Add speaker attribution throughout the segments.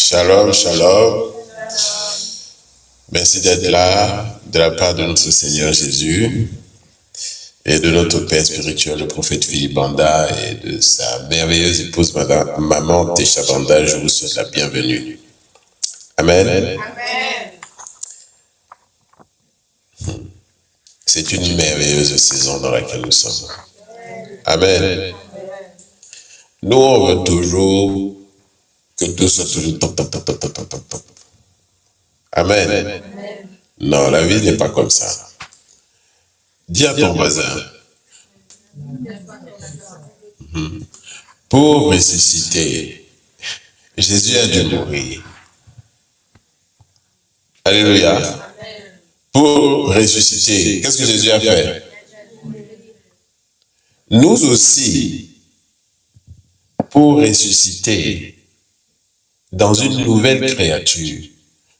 Speaker 1: Shalom, shalom. Merci d'être là, de la part de notre Seigneur Jésus et de notre Père spirituel, le prophète Philippe Banda, et de sa merveilleuse épouse, Maman Tesha Banda. Je vous souhaite la bienvenue. Amen. Amen. C'est une merveilleuse saison dans laquelle nous sommes. Amen. Nous, on veut toujours que tout soit toujours top, top, top, top, top, top, top, top. Amen. Amen. Non, la vie n'est pas comme ça. Dis à ton voisin, pour ressusciter, Jésus a dû mourir. Alléluia. Pour ressusciter, qu'est-ce que Jésus a fait? Nous aussi, pour ressusciter dans une nouvelle créature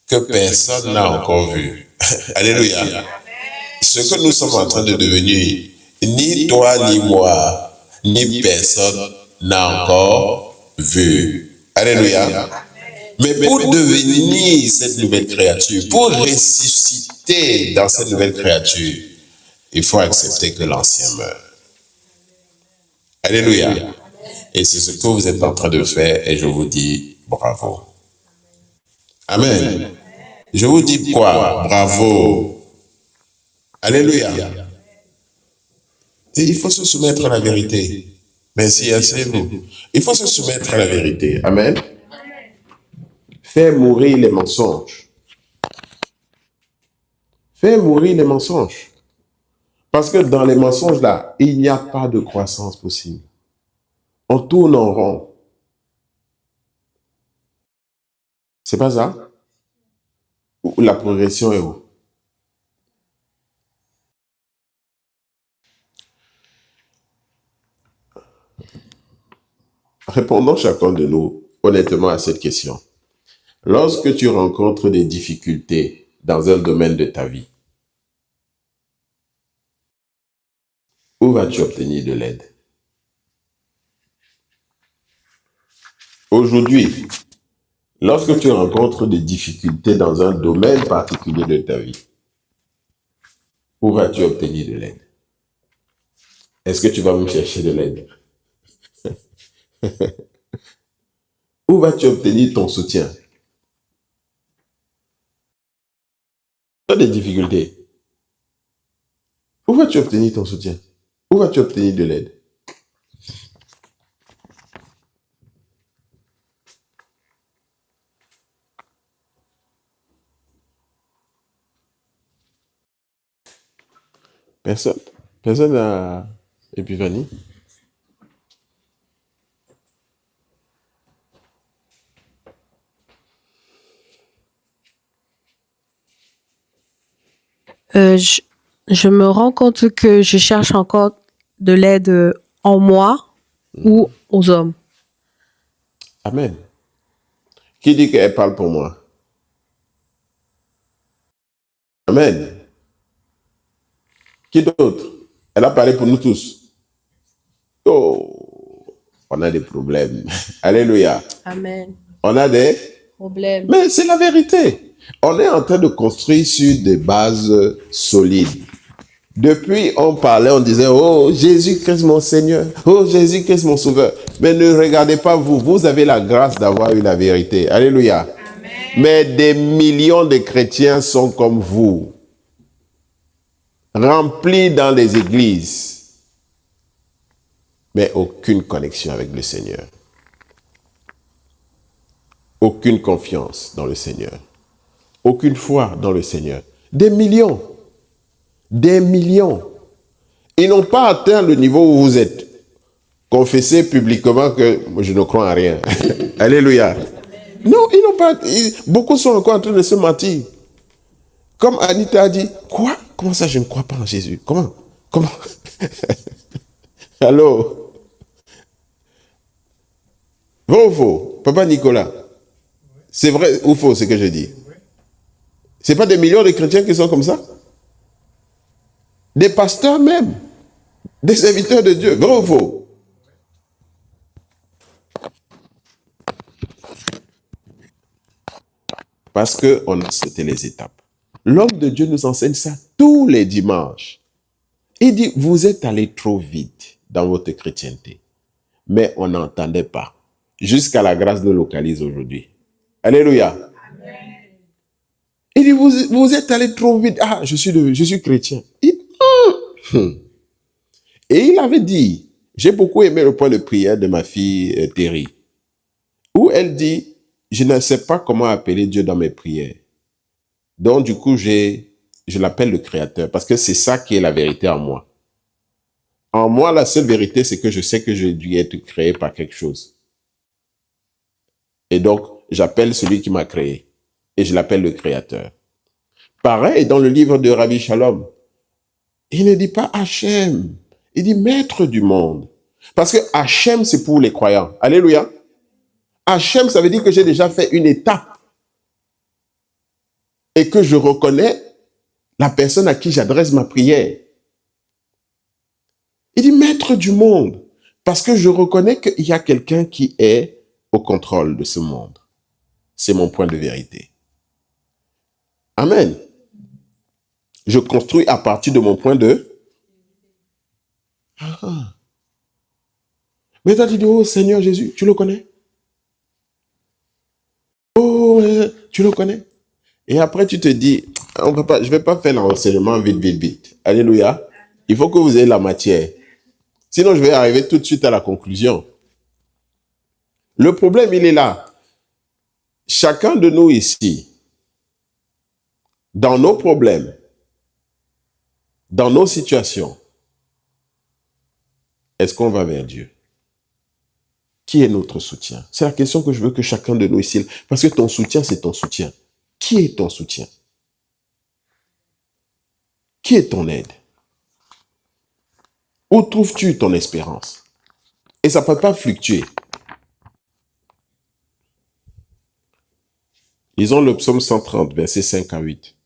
Speaker 1: que personne n'a encore vue. Alléluia. Ce que nous sommes en train de devenir, ni toi, ni moi, ni personne n'a encore vu. Alléluia. Mais pour devenir cette nouvelle créature, pour ressusciter dans cette nouvelle créature, il faut accepter que l'ancien meurt. Alléluia. Et c'est ce que vous êtes en train de faire et je vous dis bravo. Amen. Je vous dis quoi? Bravo. Alléluia. Et il faut se soumettre à la vérité. Merci, asseyez-vous. Il faut se soumettre à la vérité. Amen. Faire mourir les mensonges. Faire mourir les mensonges. Parce que dans les mensonges là, il n'y a pas de croissance possible. On tourne en rond. C'est pas ça? Ou la progression est où? Répondons chacun de nous honnêtement à cette question. Lorsque tu rencontres des difficultés dans un domaine de ta vie, où vas-tu obtenir de l'aide? Aujourd'hui, lorsque tu rencontres des difficultés dans un domaine particulier de ta vie, où vas-tu obtenir de l'aide? Est-ce que tu vas me chercher de l'aide? Où vas-tu obtenir ton soutien? Tu as des difficultés. Où vas-tu obtenir ton soutien? Où vas-tu obtenir de l'aide? Personne. Personne n'a épiphanie.
Speaker 2: Je me rends compte que je cherche encore de l'aide en moi ou aux hommes.
Speaker 1: Amen. Qui dit qu'elle parle pour moi? Amen. Qui d'autre? Elle a parlé pour nous tous. Oh, on a des problèmes. Alléluia.
Speaker 2: Amen.
Speaker 1: On a des
Speaker 2: Problème.
Speaker 1: Mais c'est la vérité. On est en train de construire sur des bases solides. Depuis, on parlait, on disait, oh, Jésus-Christ mon Seigneur, oh, Jésus-Christ mon Sauveur. Mais ne regardez pas vous, vous avez la grâce d'avoir eu la vérité. Alléluia. Amen. Mais des millions de chrétiens sont comme vous, remplis dans les églises, mais aucune connexion avec le Seigneur. Aucune confiance dans le Seigneur. Aucune foi dans le Seigneur. Des millions. Des millions. Ils n'ont pas atteint le niveau où vous êtes. Confessez publiquement que je ne crois en rien. Alléluia. Non, ils n'ont pas. Beaucoup sont encore en train de se mentir. Comme Anita a dit, quoi? Comment ça je ne crois pas en Jésus? Comment? Allô? Vrai ou faux? Papa Nicolas? C'est vrai ou faux ce que je dis? Ce n'est pas des millions de chrétiens qui sont comme ça? Des pasteurs même, des serviteurs de Dieu, vrai ou faux? Parce qu'on a sauté les étapes. L'homme de Dieu nous enseigne ça tous les dimanches. Il dit, vous êtes allé trop vite dans votre chrétienté. Mais on n'entendait pas. Jusqu'à la grâce nous localise aujourd'hui. Alléluia. Amen. Il dit, vous êtes allé trop vite. Ah, je suis chrétien. Et il avait dit, j'ai beaucoup aimé le point de prière de ma fille Terry, où elle dit, je ne sais pas comment appeler Dieu dans mes prières. Donc, du coup, je l'appelle le Créateur, parce que c'est ça qui est la vérité en moi. En moi, la seule vérité, c'est que je sais que je dû être créé par quelque chose. Et donc, j'appelle celui qui m'a créé. Et je l'appelle le Créateur. Pareil, dans le livre de Rabbi Shalom, il ne dit pas Hachem, il dit Maître du monde. Parce que Hachem, c'est pour les croyants. Alléluia. Hachem, ça veut dire que j'ai déjà fait une étape. Et que je reconnais la personne à qui j'adresse ma prière. Il dit Maître du monde. Parce que je reconnais qu'il y a quelqu'un qui est au contrôle de ce monde. C'est mon point de vérité. Amen. Je construis à partir de mon point de... Mais toi tu dis, oh Seigneur Jésus, tu le connais? Oh, tu le connais? Et après tu te dis, je ne vais pas faire l'enseignement vite. Alléluia. Il faut que vous ayez la matière. Sinon, je vais arriver tout de suite à la conclusion. Le problème, il est là. Chacun de nous ici, dans nos problèmes, dans nos situations, est-ce qu'on va vers Dieu? Qui est notre soutien? C'est la question que je veux que chacun de nous ici... Parce que ton soutien, c'est ton soutien. Qui est ton soutien? Qui est ton aide? Où trouves-tu ton espérance? Et ça ne peut pas fluctuer. Lisons le psaume 130, versets 5 à 8.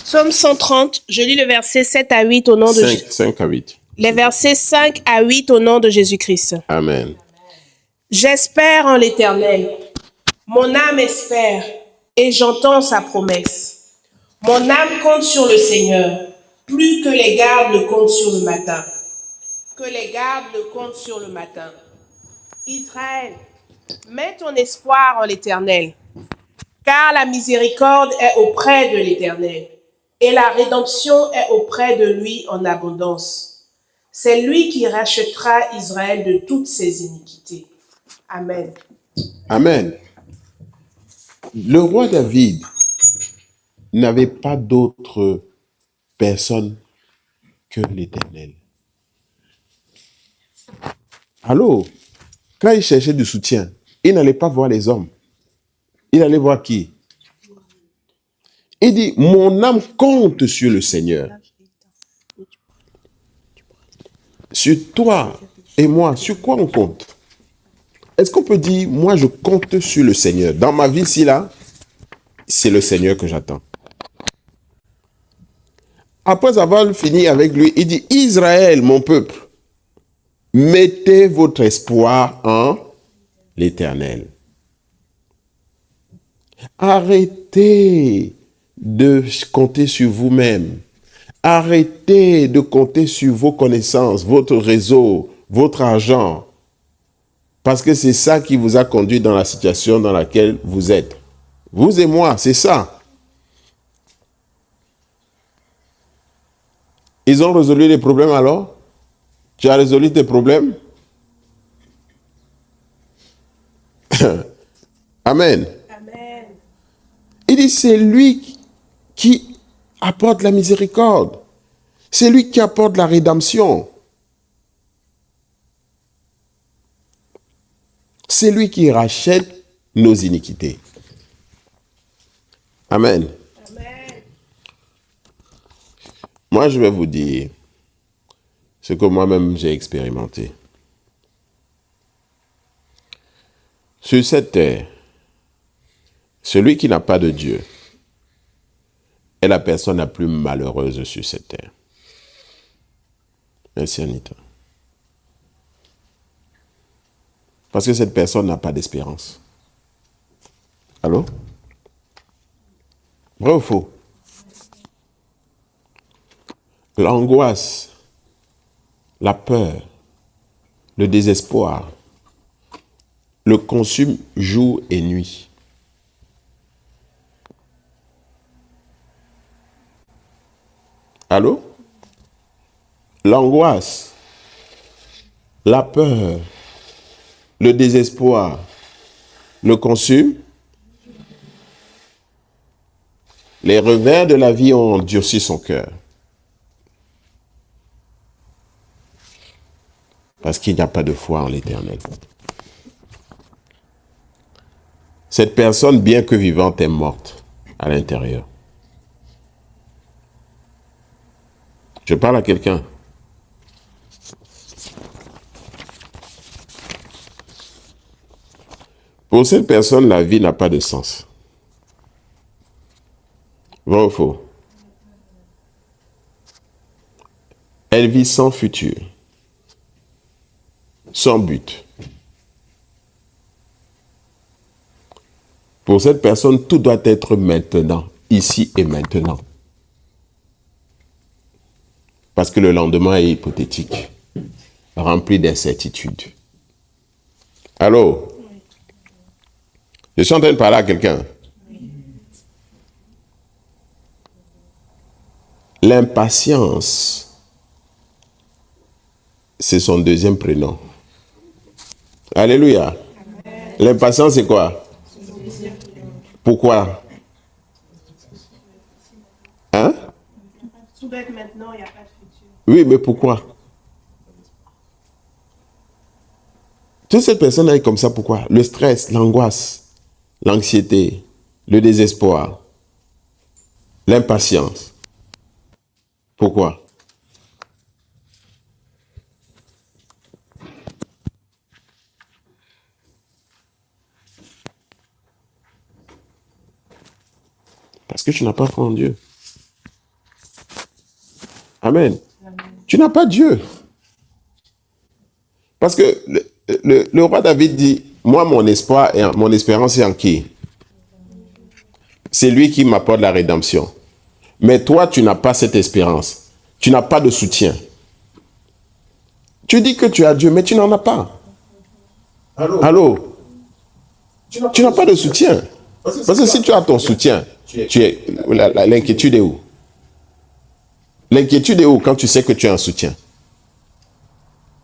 Speaker 3: Psaume 130, je lis le verset 7 à 8 au nom de Jésus.
Speaker 1: 5 à 8.
Speaker 3: Les versets 5 à 8 au nom de Jésus-Christ.
Speaker 1: Amen.
Speaker 3: J'espère en l'Éternel. Mon âme espère et j'entends sa promesse. Mon âme compte sur le Seigneur, plus que les gardes ne comptent sur le matin. Que les gardes ne comptent sur le matin. Israël, mets ton espoir en l'Éternel, car la miséricorde est auprès de l'Éternel. Et la rédemption est auprès de lui en abondance. C'est lui qui rachètera Israël de toutes ses iniquités. Amen.
Speaker 1: Amen. Le roi David n'avait pas d'autre personne que l'Éternel. Allô? Quand il cherchait du soutien, il n'allait pas voir les hommes. Il allait voir qui? Il dit, mon âme compte sur le Seigneur. Sur toi et moi, sur quoi on compte? Est-ce qu'on peut dire, moi je compte sur le Seigneur? Dans ma vie, si là, c'est le Seigneur que j'attends. Après avoir fini avec lui, il dit, Israël, mon peuple, mettez votre espoir en l'Éternel. Arrêtez de compter sur vous-même. Arrêtez de compter sur vos connaissances, votre réseau, votre argent. Parce que c'est ça qui vous a conduit dans la situation dans laquelle vous êtes. Vous et moi, c'est ça. Ils ont résolu les problèmes alors? Tu as résolu tes problèmes? Amen.
Speaker 3: Amen.
Speaker 1: Il dit, c'est lui qui apporte la miséricorde. C'est lui qui apporte la rédemption. C'est lui qui rachète nos iniquités. Amen.
Speaker 3: Amen.
Speaker 1: Moi, je vais vous dire ce que moi-même j'ai expérimenté. Sur cette terre, Celui qui n'a pas de Dieu est la personne la plus malheureuse sur cette terre. Merci Anita. Parce que cette personne n'a pas d'espérance. Allô? Vrai ou faux? L'angoisse, la peur, le désespoir le consument jour et nuit. Allô? L'angoisse, la peur, le désespoir le consument. Les revers de la vie ont endurci son cœur. Parce qu'il n'y a pas de foi en l'Éternel. Cette personne, bien que vivante, est morte à l'intérieur. Je parle à quelqu'un. Pour cette personne, la vie n'a pas de sens. Vrai ou faux? Elle vit sans futur, sans but. Pour cette personne, tout doit être maintenant, ici et maintenant. Parce que le lendemain est hypothétique, rempli d'incertitudes. Allô? Je suis en train de parler à quelqu'un. L'impatience, c'est son deuxième prénom. Alléluia. L'impatience, c'est quoi? Pourquoi? Hein?
Speaker 3: Tout bête maintenant, il n'y a pas de futur.
Speaker 1: Oui, mais pourquoi? Toute cette personne est comme ça, pourquoi? Le stress, l'angoisse, l'anxiété, le désespoir, l'impatience. Pourquoi? Parce que tu n'as pas foi en Dieu. Amen. Tu n'as pas Dieu. Parce que le roi David dit, moi, mon espoir et mon espérance est en qui? C'est lui qui m'apporte la rédemption. Mais toi, tu n'as pas cette espérance. Tu n'as pas de soutien. Tu dis que tu as Dieu, mais tu n'en as pas. Allô? Tu n'as pas de soutien. Parce que si tu as ton soutien, l'inquiétude est où? L'inquiétude est où quand tu sais que tu as un soutien?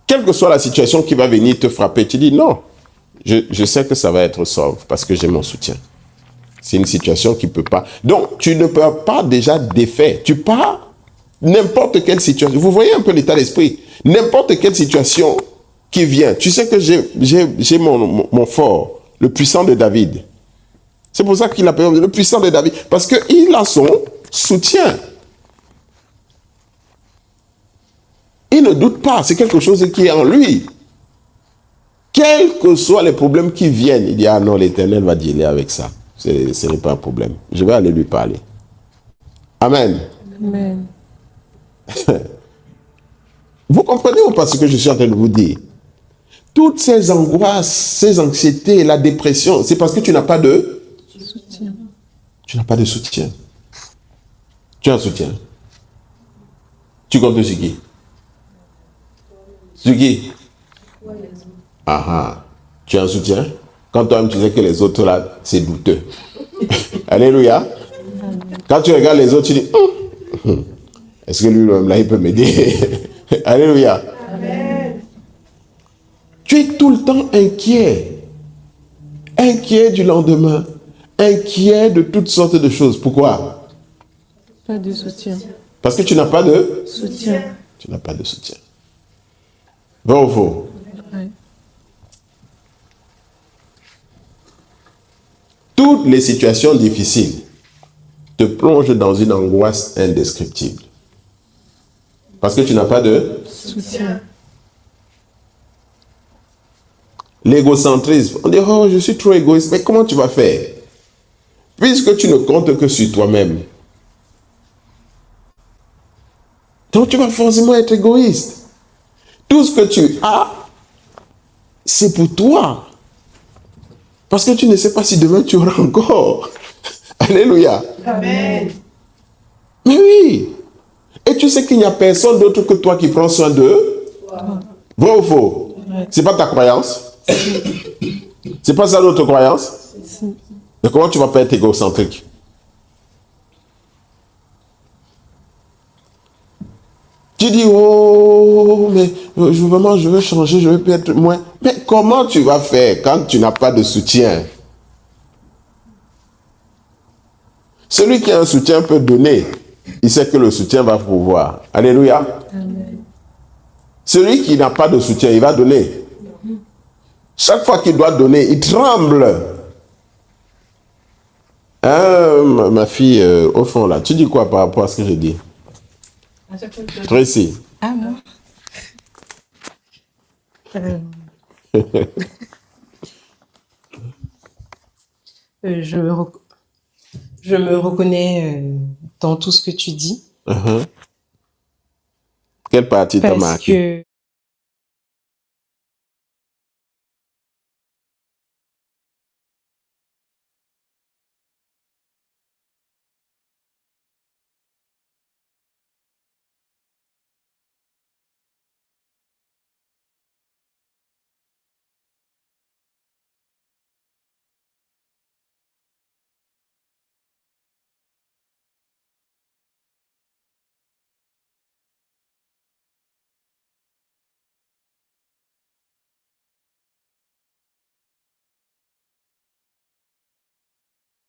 Speaker 1: Quelle que soit la situation qui va venir te frapper, tu dis non, je sais que ça va être sauve parce que j'ai mon soutien. C'est une situation qui ne peut pas. Donc, tu ne peux pas déjà défaire. Tu pars n'importe quelle situation. Vous voyez un peu l'état d'esprit. N'importe quelle situation qui vient. Tu sais que j'ai mon fort, le puissant de David. C'est pour ça qu'il appelle le puissant de David. Parce qu'il a son soutien. Il ne doute pas. C'est quelque chose qui est en lui. Quels que soient les problèmes qui viennent, il dit, ah non, l'Éternel va dealer avec ça. Ce n'est pas un problème. Je vais aller lui parler. Amen.
Speaker 2: Amen.
Speaker 1: Vous comprenez ou pas ce que je suis en train de vous dire? Toutes ces angoisses, ces anxiétés, la dépression, c'est parce que tu n'as pas de
Speaker 2: Soutien.
Speaker 1: Tu n'as pas de soutien. Tu as un soutien. Tu comptes sur qui? Sur qui? Ah ah. Tu as un soutien? Quand toi-même tu sais que les autres là, c'est douteux. Alléluia. Quand tu regardes les autres, tu dis, est-ce que lui-même là, il peut m'aider? Alléluia.
Speaker 3: Amen.
Speaker 1: Tu es tout le temps inquiet. Inquiet du lendemain. Inquiet de toutes sortes de choses. Pourquoi?
Speaker 2: Pas de soutien.
Speaker 1: Parce que tu n'as pas de
Speaker 2: Soutien.
Speaker 1: Tu n'as pas de soutien. Vrai ou faux?
Speaker 2: Ouais.
Speaker 1: Toutes les situations difficiles te plongent dans une angoisse indescriptible. Parce que tu n'as pas de
Speaker 2: Soutien.
Speaker 1: l'égocentrisme. On dit, oh, je suis trop égoïste. Mais comment tu vas faire? puisque tu ne comptes que sur toi-même, donc tu vas forcément être égoïste. Tout ce que tu as, c'est pour toi. Parce que tu ne sais pas si demain tu auras encore. Alléluia.
Speaker 3: Amen.
Speaker 1: Mais oui. Et tu sais qu'il n'y a personne d'autre que toi qui prend soin d'eux. Vrai ou faux? C'est pas ta croyance? C'est pas ça notre croyance? Mais comment tu vas pas être égocentrique? Tu dis, oh, mais je veux changer, je veux être moins. Mais comment tu vas faire quand tu n'as pas de soutien? Celui qui a un soutien peut donner. Il sait que le soutien va pouvoir. Alléluia. Amen. Celui qui n'a pas de soutien, il va donner. Chaque fois qu'il doit donner, il tremble. Ma fille, au fond là, tu dis quoi par rapport à ce que je dis? Tracy.
Speaker 2: Ah, moi je me reconnais dans tout ce que tu dis.
Speaker 1: Quelle partie t'a marqué?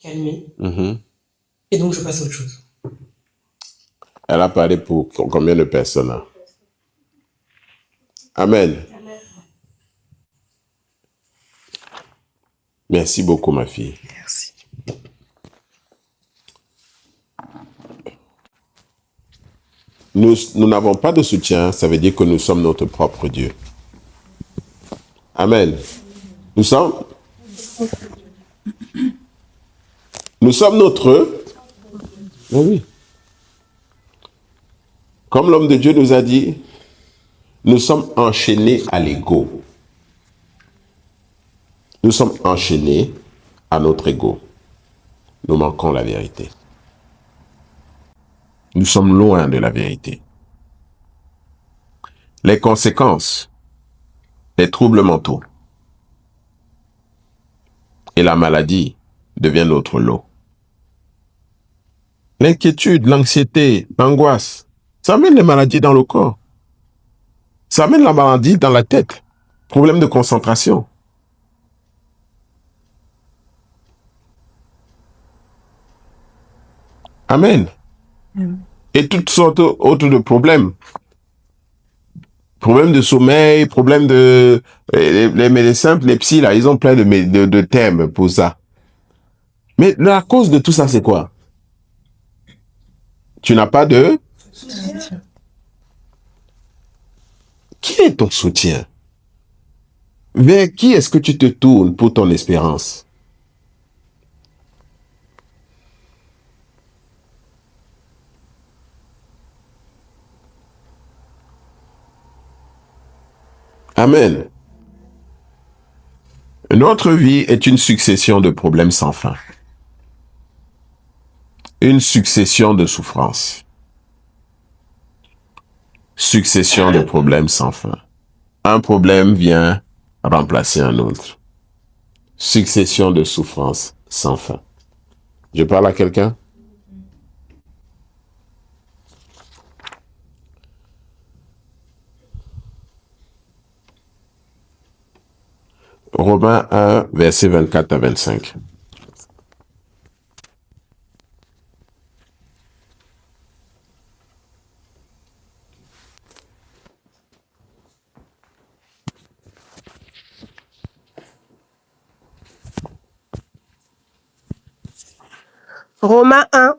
Speaker 2: Calmer. Et donc, je passe à autre chose.
Speaker 1: Elle a parlé pour combien de personnes? Hein? Amen. Merci beaucoup, ma fille.
Speaker 2: Merci.
Speaker 1: Nous n'avons pas de soutien, ça veut dire que nous sommes notre propre Dieu. Amen. Nous sommes notre... Oui. Comme l'homme de Dieu nous a dit, nous sommes enchaînés à l'ego. Nous sommes enchaînés à notre ego. Nous manquons la vérité. Nous sommes loin de la vérité. Les conséquences, les troubles mentaux et la maladie deviennent notre lot. L'inquiétude, l'anxiété, l'angoisse, ça amène les maladies dans le corps. Ça amène la maladie dans la tête. Problème de concentration. Amen. Et toutes sortes autres de problèmes. Problèmes de sommeil, problèmes de... Les médecins, les psys, là, ils ont plein de thèmes pour ça. Mais la cause de tout ça, c'est quoi? Tu n'as pas de... soutien. Qui est ton soutien? Vers qui est-ce que tu te tournes pour ton espérance? Amen. Notre vie est une succession de problèmes sans fin. Une succession de souffrances. Succession de problèmes sans fin. Un problème vient remplacer un autre. Succession de souffrances sans fin. Je parle à quelqu'un? Romains 1, versets 24 à 25.
Speaker 3: Romains 1.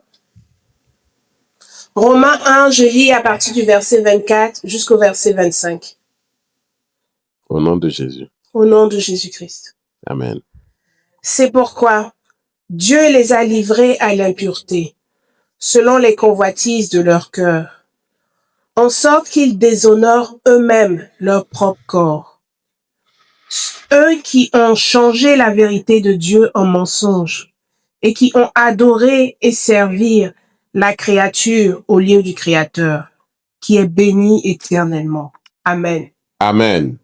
Speaker 3: Romains 1, je lis à partir du verset 24 jusqu'au verset 25.
Speaker 1: Au nom de Jésus.
Speaker 3: Au nom de Jésus-Christ.
Speaker 1: Amen.
Speaker 3: C'est pourquoi, Dieu les a livrés à l'impureté, selon les convoitises de leur cœur, en sorte qu'ils déshonorent eux-mêmes leur propre corps. Eux qui ont changé la vérité de Dieu en mensonge et qui ont adoré et servi la créature au lieu du Créateur, qui est béni éternellement. Amen.
Speaker 1: Amen.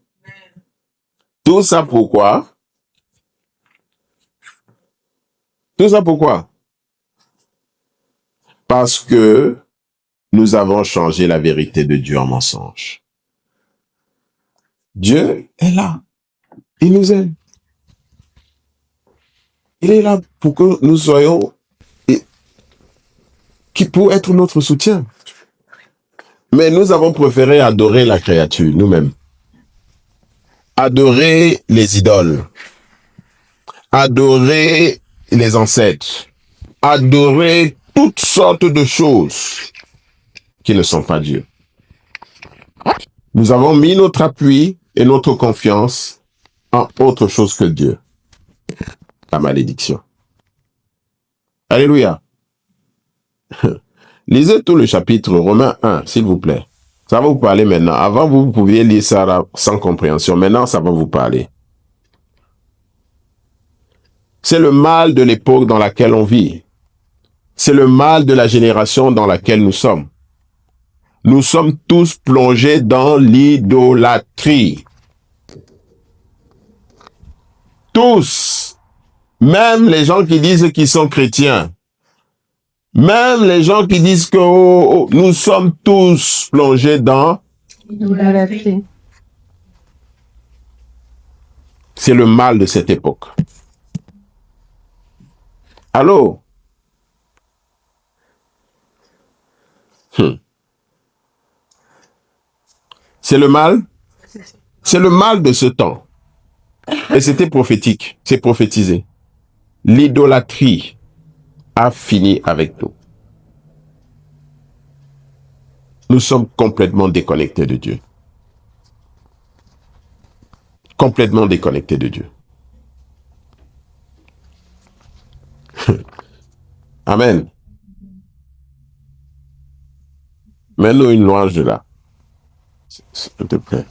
Speaker 1: Tout ça pourquoi? Tout ça pourquoi? Parce que nous avons changé la vérité de Dieu en mensonge. Dieu est là. Il nous aime. Il est là pour que nous soyons, pour être notre soutien. Mais nous avons préféré adorer la créature, nous-mêmes. Adorer les idoles. Adorer les ancêtres. Adorer toutes sortes de choses qui ne sont pas Dieu. Nous avons mis notre appui et notre confiance en autre chose que Dieu. La malédiction. Alléluia. Lisez tout le chapitre Romains 1, s'il vous plaît. Ça va vous parler maintenant. Avant, vous pouviez lire ça là, sans compréhension. Maintenant, ça va vous parler. C'est le mal de l'époque dans laquelle on vit. C'est le mal de la génération dans laquelle nous sommes. Nous sommes tous plongés dans l'idolâtrie. Tous. Même les gens qui disent qu'ils sont chrétiens. Même les gens qui disent que nous sommes tous plongés dans
Speaker 2: L'idolâtrie.
Speaker 1: C'est le mal de cette époque. Allô? C'est le mal? C'est le mal de ce temps. Et c'était prophétique. C'est prophétisé. L'idolâtrie a fini avec nous. Nous sommes complètement déconnectés de Dieu. Complètement déconnectés de Dieu. Amen. Mets-nous une louange de là. S'il te plaît.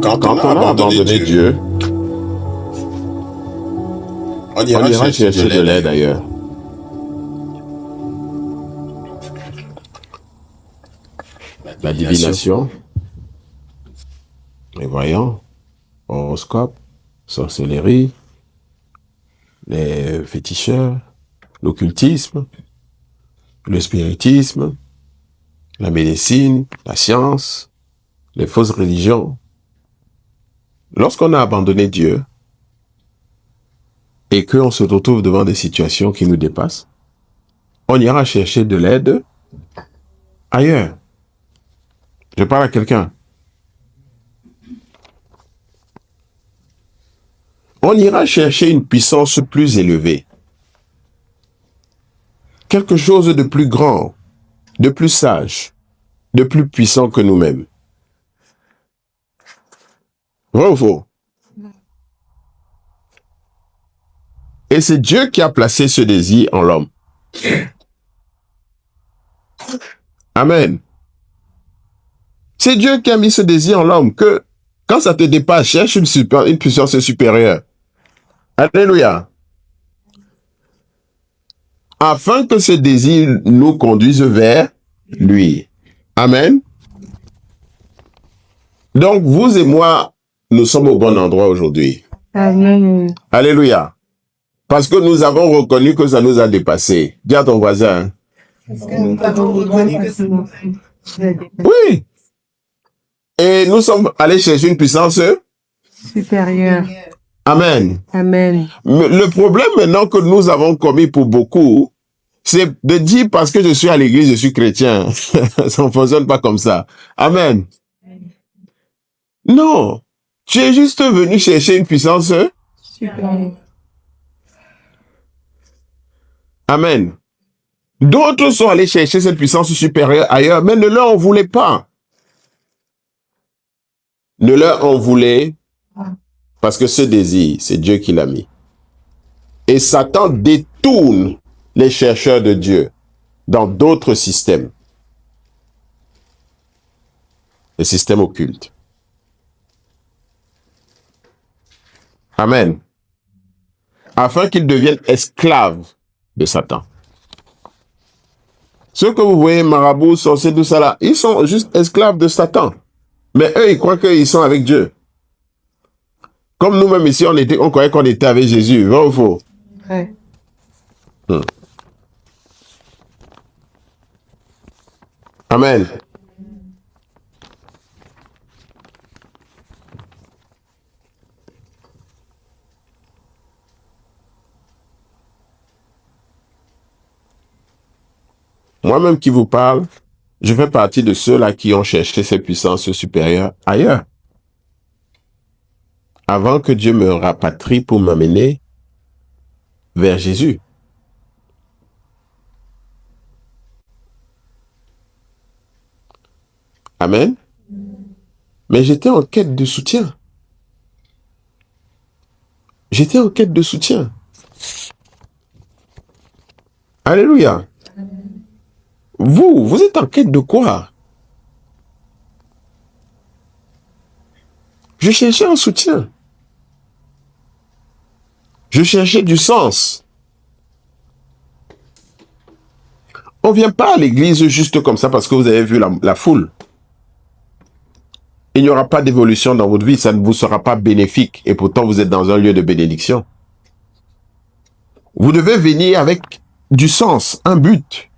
Speaker 1: Quand on a abandonné Dieu, on ira chercher de l'aide ailleurs. La divination, les voyants, horoscope, sorcellerie, les féticheurs, l'occultisme, le spiritisme, la médecine, la science, les fausses religions. Lorsqu'on a abandonné Dieu et qu'on se retrouve devant des situations qui nous dépassent, on ira chercher de l'aide ailleurs. Je parle à quelqu'un. On ira chercher une puissance plus élevée. Quelque chose de plus grand, de plus sage, de plus puissant que nous-mêmes. Vrai ou faux? Et c'est Dieu qui a placé ce désir en l'homme. Amen. C'est Dieu qui a mis ce désir en l'homme que quand ça te dépasse, cherche une puissance supérieure. Alléluia. Afin que ce désir nous conduise vers lui. Amen. Donc, vous et moi, nous sommes au bon endroit aujourd'hui.
Speaker 2: Amen.
Speaker 1: Alléluia. Parce que nous avons reconnu que ça nous a dépassé. Dis à ton voisin. Oui. Et nous sommes allés chercher une puissance
Speaker 2: Supérieur.
Speaker 1: Amen.
Speaker 2: Amen.
Speaker 1: Le problème maintenant que nous avons commis pour beaucoup, c'est de dire parce que je suis à l'église, je suis chrétien. Ça ne fonctionne pas comme ça. Amen. Non. Tu es juste venu chercher une puissance
Speaker 2: Supérieur.
Speaker 1: Amen. D'autres sont allés chercher cette puissance supérieure ailleurs, mais ne leur en voulez pas. Ne leur en voulez parce que ce désir, c'est Dieu qui l'a mis. Et Satan détourne les chercheurs de Dieu dans d'autres systèmes. Les systèmes occultes. Amen. Afin qu'ils deviennent esclaves de Satan. Ceux que vous voyez, marabouts, sorciers, tout ça là, ils sont juste esclaves de Satan. Mais eux, ils croient qu'ils sont avec Dieu. Comme nous-mêmes ici, on croyait qu'on était avec Jésus. Vrai ou faux?
Speaker 2: Ouais.
Speaker 1: Amen. Moi-même qui vous parle, je fais partie de ceux-là qui ont cherché ces puissances supérieures ailleurs. Avant que Dieu me rapatrie pour m'amener vers Jésus. Amen. Mais j'étais en quête de soutien. J'étais en quête de soutien. Alléluia. Vous êtes en quête de quoi? Je cherchais un soutien. Je cherchais du sens. On ne vient pas à l'église juste comme ça parce que vous avez vu la foule. Il n'y aura pas d'évolution dans votre vie, ça ne vous sera pas bénéfique. Et pourtant, vous êtes dans un lieu de bénédiction. Vous devez venir avec du sens, un but.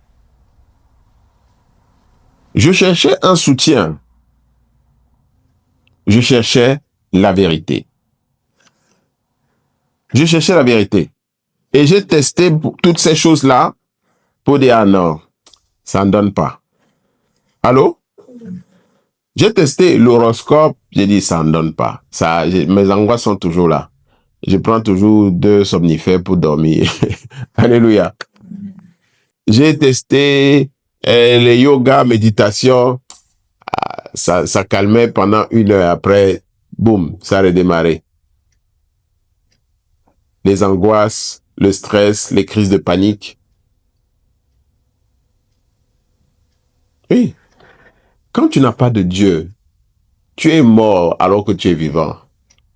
Speaker 1: Je cherchais un soutien. Je cherchais la vérité. Je cherchais la vérité. Et j'ai testé toutes ces choses-là pour dire, ah non, ça ne donne pas. Allô? J'ai testé l'horoscope, j'ai dit, ça ne donne pas. Mes angoisses sont toujours là. Je prends toujours 2 somnifères pour dormir. Alléluia. J'ai testé les yoga, méditation. Ça calmait pendant 1 heure. Après, boum, ça a redémarré. Les angoisses, le stress, les crises de panique. Oui. Quand tu n'as pas de Dieu, tu es mort alors que tu es vivant.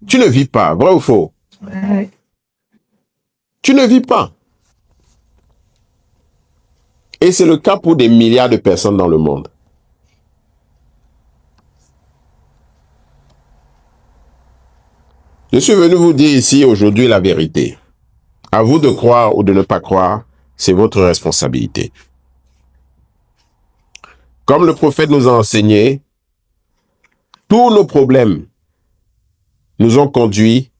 Speaker 1: Tu ne vis pas, vrai ou faux?
Speaker 2: Ouais.
Speaker 1: Tu ne vis pas. Et c'est le cas pour des milliards de personnes dans le monde. Je suis venu vous dire ici aujourd'hui la vérité. À vous de croire ou de ne pas croire, c'est votre responsabilité. Comme le prophète nous a enseigné, tous nos problèmes nous ont conduits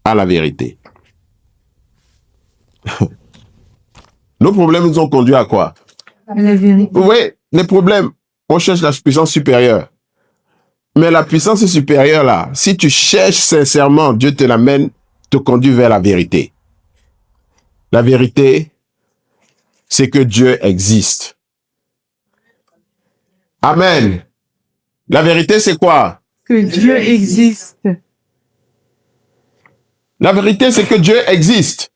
Speaker 1: à la vérité. Nos problèmes nous ont conduits à quoi?
Speaker 2: À la vérité.
Speaker 1: Vous voyez, les problèmes, on cherche la puissance supérieure. Mais la puissance supérieure, là, si tu cherches sincèrement, Dieu te l'amène, te conduit vers la vérité. La vérité, c'est que Dieu existe. Amen. La vérité, c'est quoi?
Speaker 2: Que Dieu existe.
Speaker 1: La vérité, c'est que Dieu existe.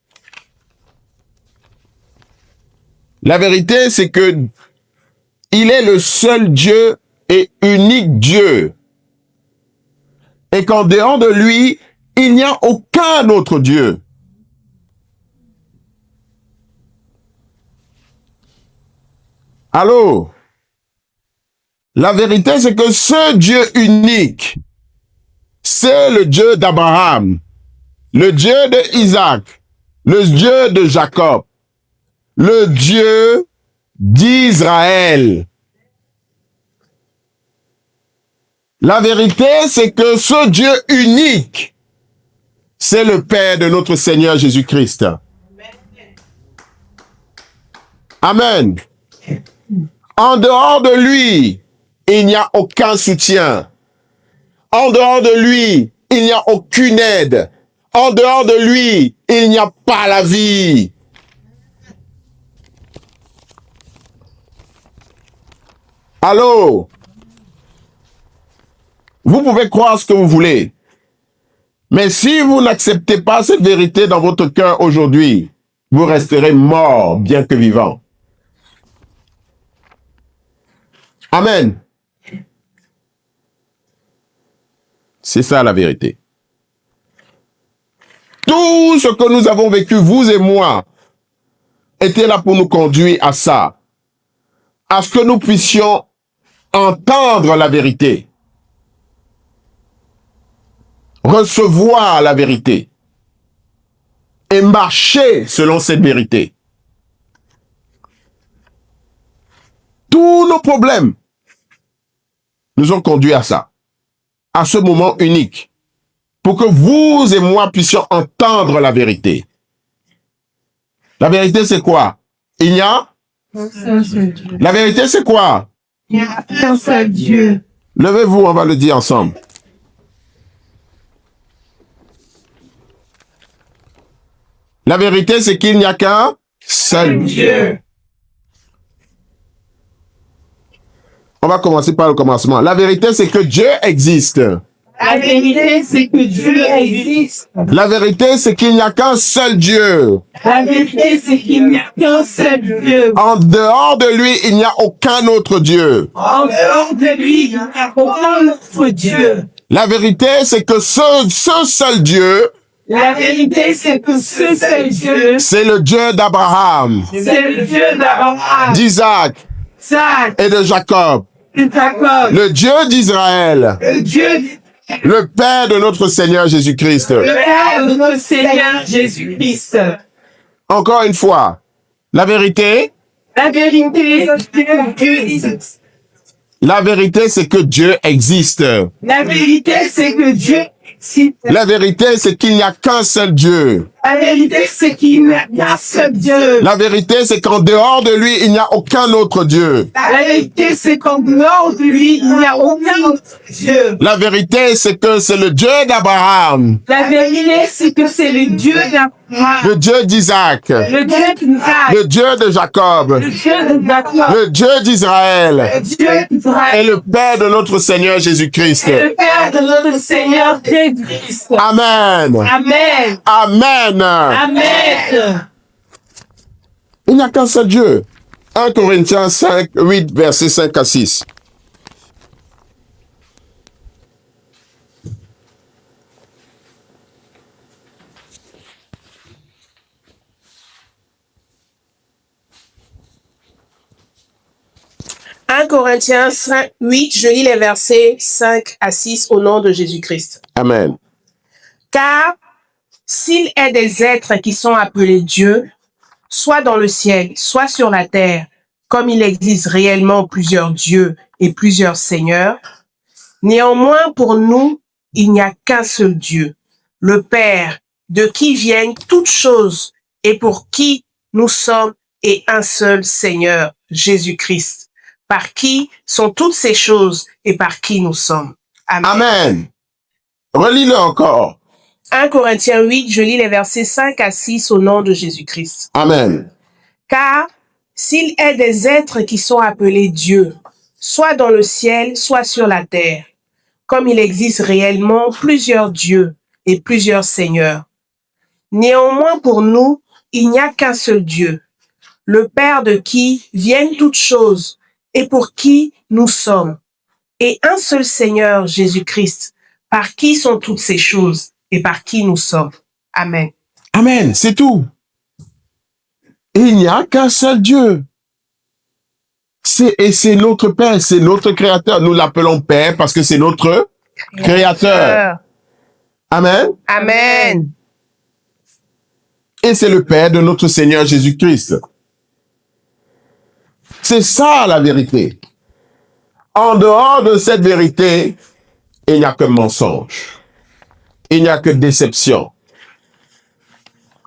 Speaker 1: La vérité, c'est que il est le seul Dieu et unique Dieu. Et qu'en dehors de lui, il n'y a aucun autre Dieu. Allô? La vérité, c'est que ce Dieu unique, c'est le Dieu d'Abraham, le Dieu d'Isaac, le Dieu de Jacob, le Dieu d'Israël. La vérité, c'est que ce Dieu unique, c'est le Père de notre Seigneur Jésus-Christ. Amen. En dehors de lui, il n'y a aucun soutien. En dehors de lui, il n'y a aucune aide. En dehors de lui, il n'y a pas la vie. Allô? Vous pouvez croire ce que vous voulez. Mais si vous n'acceptez pas cette vérité dans votre cœur aujourd'hui, vous resterez mort bien que vivant. Amen. C'est ça la vérité. Tout ce que nous avons vécu, vous et moi, était là pour nous conduire à ça. À ce que nous puissions entendre la vérité. Recevoir la vérité. Et marcher selon cette vérité. Tous nos problèmes nous ont conduits à ça. À ce moment unique. Pour que vous et moi puissions entendre la vérité. La vérité, c'est quoi? Il n'y a? La vérité, c'est quoi?
Speaker 2: Il n'y a qu'un seul Dieu.
Speaker 1: Levez-vous, on va le dire ensemble. La vérité, c'est qu'il n'y a qu'un seul Dieu. On va commencer par le commencement. La vérité, c'est que Dieu existe.
Speaker 2: La vérité, c'est que Dieu existe.
Speaker 1: La vérité, c'est qu'il n'y a qu'un seul Dieu.
Speaker 2: La vérité, c'est qu'il n'y a qu'un seul Dieu.
Speaker 1: En dehors de lui, il n'y a aucun autre Dieu.
Speaker 2: En dehors de lui, il n'y a aucun autre Dieu.
Speaker 1: La vérité, c'est que ce seul Dieu,
Speaker 2: La vérité, c'est que ce seul Dieu,
Speaker 1: c'est le Dieu d'Abraham,
Speaker 2: c'est le Dieu d'Abraham,
Speaker 1: d'Isaac
Speaker 2: d'Isaac,
Speaker 1: et de Jacob.
Speaker 2: de Jacob,
Speaker 1: Le Dieu d'Israël,
Speaker 2: le Dieu,
Speaker 1: le Père de notre Seigneur Jésus-Christ.
Speaker 2: le Père de notre Seigneur Jésus-Christ.
Speaker 1: Encore une fois, la vérité,
Speaker 2: La vérité, c'est que Dieu existe.
Speaker 1: la vérité, c'est que Dieu existe.
Speaker 2: La vérité, c'est que Dieu existe.
Speaker 1: La vérité, c'est qu'il n'y a qu'un seul Dieu.
Speaker 2: La vérité, c'est qu'il n'y a qu'un seul Dieu.
Speaker 1: La vérité, c'est qu'en dehors de lui, il n'y a aucun autre Dieu.
Speaker 2: La vérité, c'est qu'en dehors de lui, il n'y a aucun autre Dieu.
Speaker 1: La vérité, c'est que c'est le Dieu d'Abraham,
Speaker 2: La vérité, c'est que c'est le Dieu d'Abraham,
Speaker 1: le Dieu d'Isaac,
Speaker 2: le Dieu d'Isaac,
Speaker 1: le Dieu de Jacob,
Speaker 2: le Dieu de Jacob,
Speaker 1: le Dieu d'Israël
Speaker 2: le Dieu
Speaker 1: et
Speaker 2: d'Israël,
Speaker 1: le Père de notre Seigneur Jésus-Christ.
Speaker 2: et le Père de notre Seigneur Jésus-Christ.
Speaker 1: Amen.
Speaker 2: Amen.
Speaker 1: Amen.
Speaker 2: Amen.
Speaker 1: Il n'y a qu'un seul Dieu. 1 Corinthiens 5, 8, versets 5 à 6.
Speaker 3: 1 Corinthiens 8, je lis les versets 5 à 6 au nom de Jésus-Christ.
Speaker 1: Amen.
Speaker 3: Car s'il est des êtres qui sont appelés Dieu, soit dans le ciel, soit sur la terre, comme il existe réellement plusieurs dieux et plusieurs seigneurs, néanmoins pour nous, il n'y a qu'un seul Dieu, le Père, de qui viennent toutes choses et pour qui nous sommes, et un seul Seigneur, Jésus-Christ, par qui sont toutes ces choses et par qui nous sommes. Amen.
Speaker 1: Amen. Relis-le encore.
Speaker 3: 1 Corinthiens 8, je lis les versets 5 à 6 au nom de Jésus-Christ.
Speaker 1: Amen.
Speaker 3: Car s'il est des êtres qui sont appelés Dieu, soit dans le ciel, soit sur la terre, comme il existe réellement plusieurs dieux et plusieurs seigneurs, néanmoins pour nous, il n'y a qu'un seul Dieu, le Père de qui viennent toutes choses et pour qui nous sommes, et un seul Seigneur, Jésus-Christ, par qui sont toutes ces choses et par qui nous sommes. Amen.
Speaker 1: Amen. C'est tout. Il n'y a qu'un seul Dieu. C'est notre Père, c'est notre Créateur. Nous l'appelons Père parce que c'est notre Créateur. Amen.
Speaker 3: Amen.
Speaker 1: Et c'est le Père de notre Seigneur Jésus-Christ. C'est ça la vérité. En dehors de cette vérité, il n'y a que mensonge. Il n'y a que déception.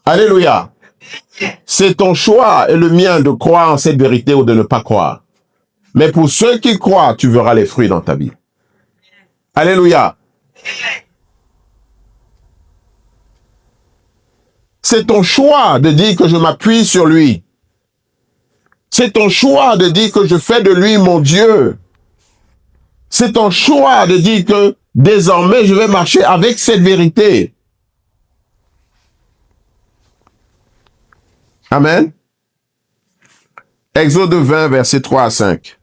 Speaker 1: Alléluia. C'est ton choix et le mien de croire en cette vérité ou de ne pas croire. Mais pour ceux qui croient, tu verras les fruits dans ta vie. Alléluia. C'est ton choix de dire que je m'appuie sur lui. C'est ton choix de dire que je fais de lui mon Dieu. C'est ton choix de dire que désormais je vais marcher avec cette vérité. Amen. Exode 20, versets 3 à 5.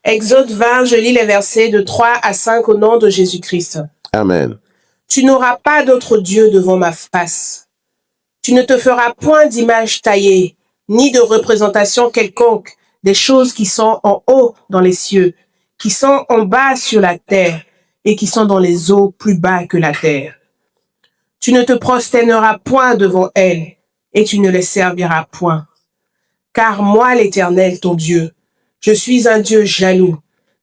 Speaker 3: Exode 20, je lis les versets de 3 à 5 au nom de Jésus-Christ.
Speaker 1: Amen.
Speaker 3: Tu n'auras pas d'autre Dieu devant ma face. Tu ne te feras point d'image taillée, ni de représentation quelconque des choses qui sont en haut dans les cieux, qui sont en bas sur la terre, et qui sont dans les eaux plus bas que la terre. Tu ne te prosterneras point devant elles, et tu ne les serviras point. Car moi, l'Éternel, ton Dieu, je suis un Dieu jaloux,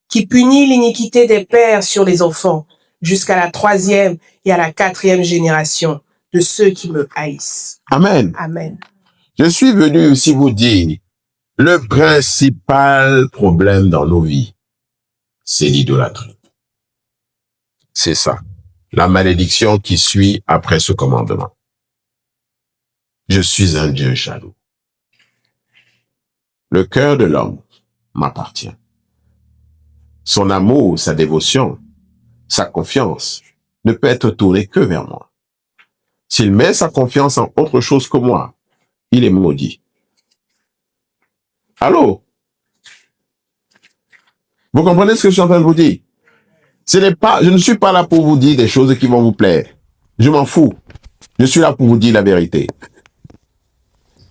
Speaker 3: qui punit l'iniquité des pères sur les enfants, jusqu'à la 3e et à la 4e génération de ceux qui me haïssent.
Speaker 1: Amen.
Speaker 3: Amen.
Speaker 1: Je suis venu aussi vous dire, le principal problème dans nos vies, c'est l'idolâtrie. C'est ça, la malédiction qui suit après ce commandement. Je suis un Dieu jaloux. Le cœur de l'homme m'appartient. Son amour, sa dévotion, sa confiance ne peut être tournée que vers moi. S'il met sa confiance en autre chose que moi, il est maudit. Allô? Vous comprenez ce que je suis en train de vous dire? Je ne suis pas là pour vous dire des choses qui vont vous plaire. Je m'en fous. Je suis là pour vous dire la vérité.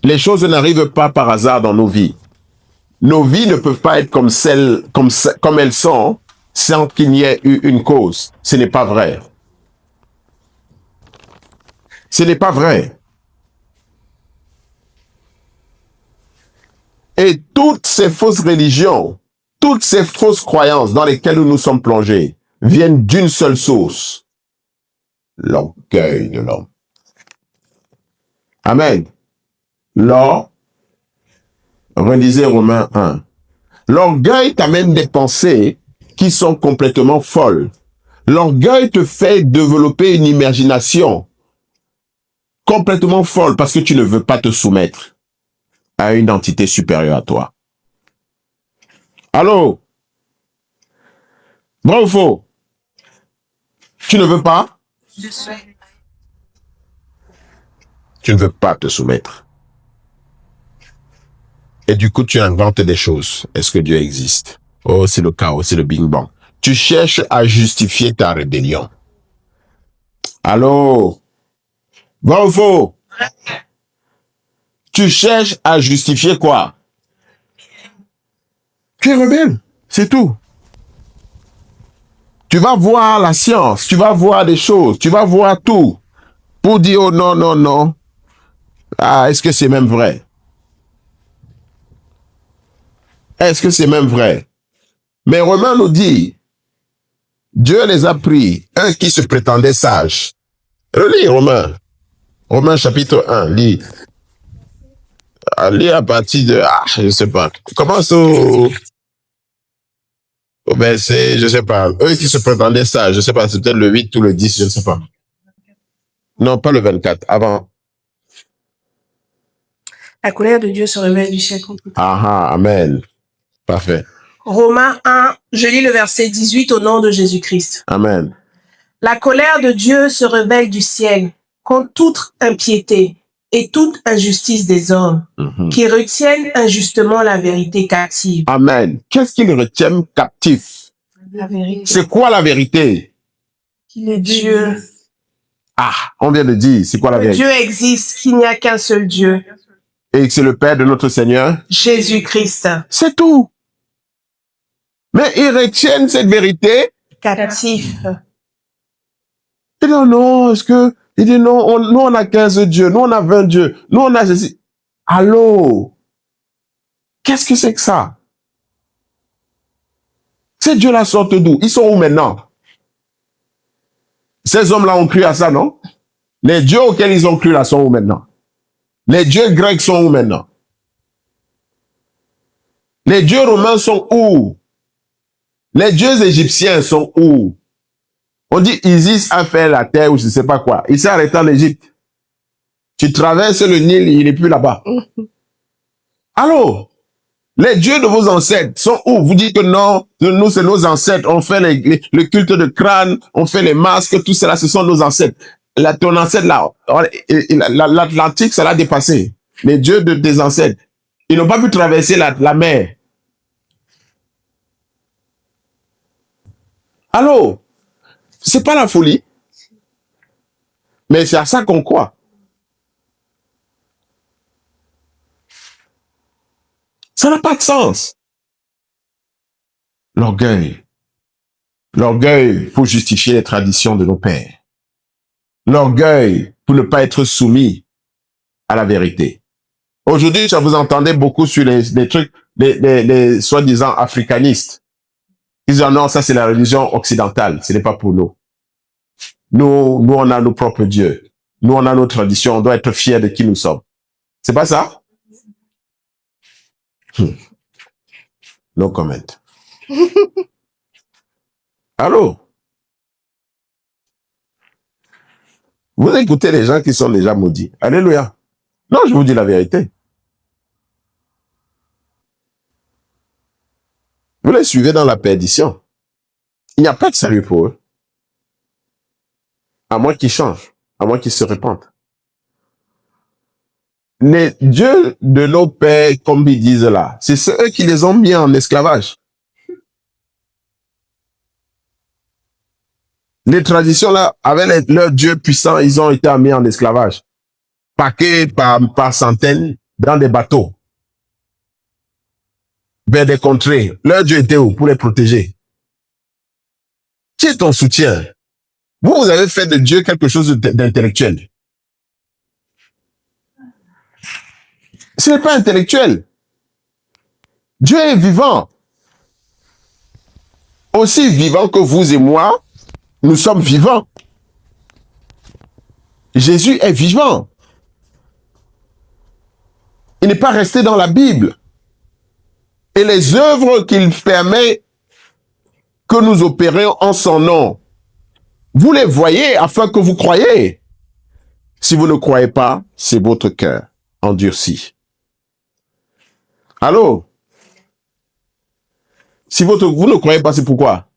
Speaker 1: Les choses n'arrivent pas par hasard dans nos vies. Nos vies ne peuvent pas être comme elles sont sans qu'il n'y ait eu une cause. Ce n'est pas vrai. Ce n'est pas vrai. Et toutes ces fausses religions, toutes ces fausses croyances dans lesquelles nous nous sommes plongés viennent d'une seule source. L'orgueil de l'homme. Amen. Relisez Romains 1. L'orgueil t'amène des pensées qui sont complètement folles. L'orgueil te fait développer une imagination complètement folle parce que tu ne veux pas te soumettre à une entité supérieure à toi. Allô? Vrai ou faux? Tu ne veux pas? Tu ne veux pas te soumettre. Et du coup, tu inventes des choses. Est-ce que Dieu existe? Oh, c'est le chaos, c'est le Big Bang. Tu cherches à justifier ta rébellion. Allô? Vrai ou faux? Tu cherches à justifier quoi? Tu es rebelle, c'est tout. Tu vas voir la science, tu vas voir des choses, tu vas voir tout pour dire oh non, non, non. Ah, est-ce que c'est même vrai? Est-ce que c'est même vrai? Mais Romain nous dit, Dieu les a pris, un qui se prétendait sage. Relis Romain. Romain chapitre 1, lis. Lis à partir de, je sais pas. Commence au verset, je sais pas. Eux qui se prétendaient sages, je sais pas, c'est peut-être le 8 ou le 10, je ne sais pas. Non, pas le 24, avant.
Speaker 3: La colère de Dieu se révèle du ciel contre toi.
Speaker 1: Amen. Parfait.
Speaker 3: Romains 1, je lis le verset 18 au nom de Jésus-Christ.
Speaker 1: Amen.
Speaker 3: La colère de Dieu se révèle du ciel contre toute impiété et toute injustice des hommes qui retiennent injustement la vérité captive.
Speaker 1: Amen. Qu'est-ce qu'ils retiennent captif?
Speaker 3: La vérité.
Speaker 1: C'est quoi la vérité?
Speaker 3: Qu'il est Dieu.
Speaker 1: On vient de dire, c'est quoi la vérité?
Speaker 3: Dieu existe, qu'il n'y a qu'un seul Dieu.
Speaker 1: Et que c'est le Père de notre Seigneur?
Speaker 3: Jésus-Christ.
Speaker 1: C'est tout. Mais ils retiennent cette vérité
Speaker 3: Captif.
Speaker 1: Il dit non, est-ce que... Il dit non, nous on a 15 dieux, nous on a 20 dieux, nous on a ceci. Allô? Qu'est-ce que c'est que ça? Ces dieux-là sortent d'où? Ils sont où maintenant? Ces hommes-là ont cru à ça, non? Les dieux auxquels ils ont cru là sont où maintenant? Les dieux grecs sont où maintenant? Les dieux romains sont où? Les dieux égyptiens sont où? On dit Isis a fait la terre ou je ne sais pas quoi. Il s'est arrêté en Égypte. Tu traverses le Nil, il n'est plus là-bas. Allô? Les dieux de vos ancêtres sont où? Vous dites que non, nous c'est nos ancêtres. On fait le culte de crâne, on fait les masques, tout cela, ce sont nos ancêtres. Ton ancêtre là, l'Atlantique, ça l'a dépassé. Les dieux de tes ancêtres. Ils n'ont pas pu traverser la mer. Allô? C'est pas la folie. Mais c'est à ça qu'on croit. Ça n'a pas de sens. L'orgueil. L'orgueil pour justifier les traditions de nos pères. L'orgueil pour ne pas être soumis à la vérité. Aujourd'hui, vous entendez beaucoup sur les trucs, les soi-disant africanistes. Ils disent non, ça c'est la religion occidentale, ce n'est pas pour nous. Nous, on a nos propres dieux. Nous, on a nos traditions, on doit être fiers de qui nous sommes. C'est pas ça? No comment. Allô? Vous écoutez les gens qui sont déjà maudits. Alléluia. Non, je vous dis la vérité. Vous les suivez dans la perdition. Il n'y a pas de salut pour eux. À moins qu'ils changent, à moins qu'ils se répandent. Les dieux de nos pères, comme ils disent là, c'est eux qui les ont mis en esclavage. Les traditions là, avec leurs dieux puissants, ils ont été mis en esclavage. Paquets par centaines dans des bateaux. Vers des contrées. Leur dieu était où? Pour les protéger. Qui est ton soutien? Vous avez fait de Dieu quelque chose d'intellectuel. Ce n'est pas intellectuel. Dieu est vivant. Aussi vivant que vous et moi, nous sommes vivants. Jésus est vivant. Il n'est pas resté dans la Bible. Et les œuvres qu'il permet que nous opérions en son nom, vous les voyez afin que vous croyez. Si vous ne croyez pas, c'est votre cœur endurci. Allô? Si vous ne croyez pas, c'est pourquoi?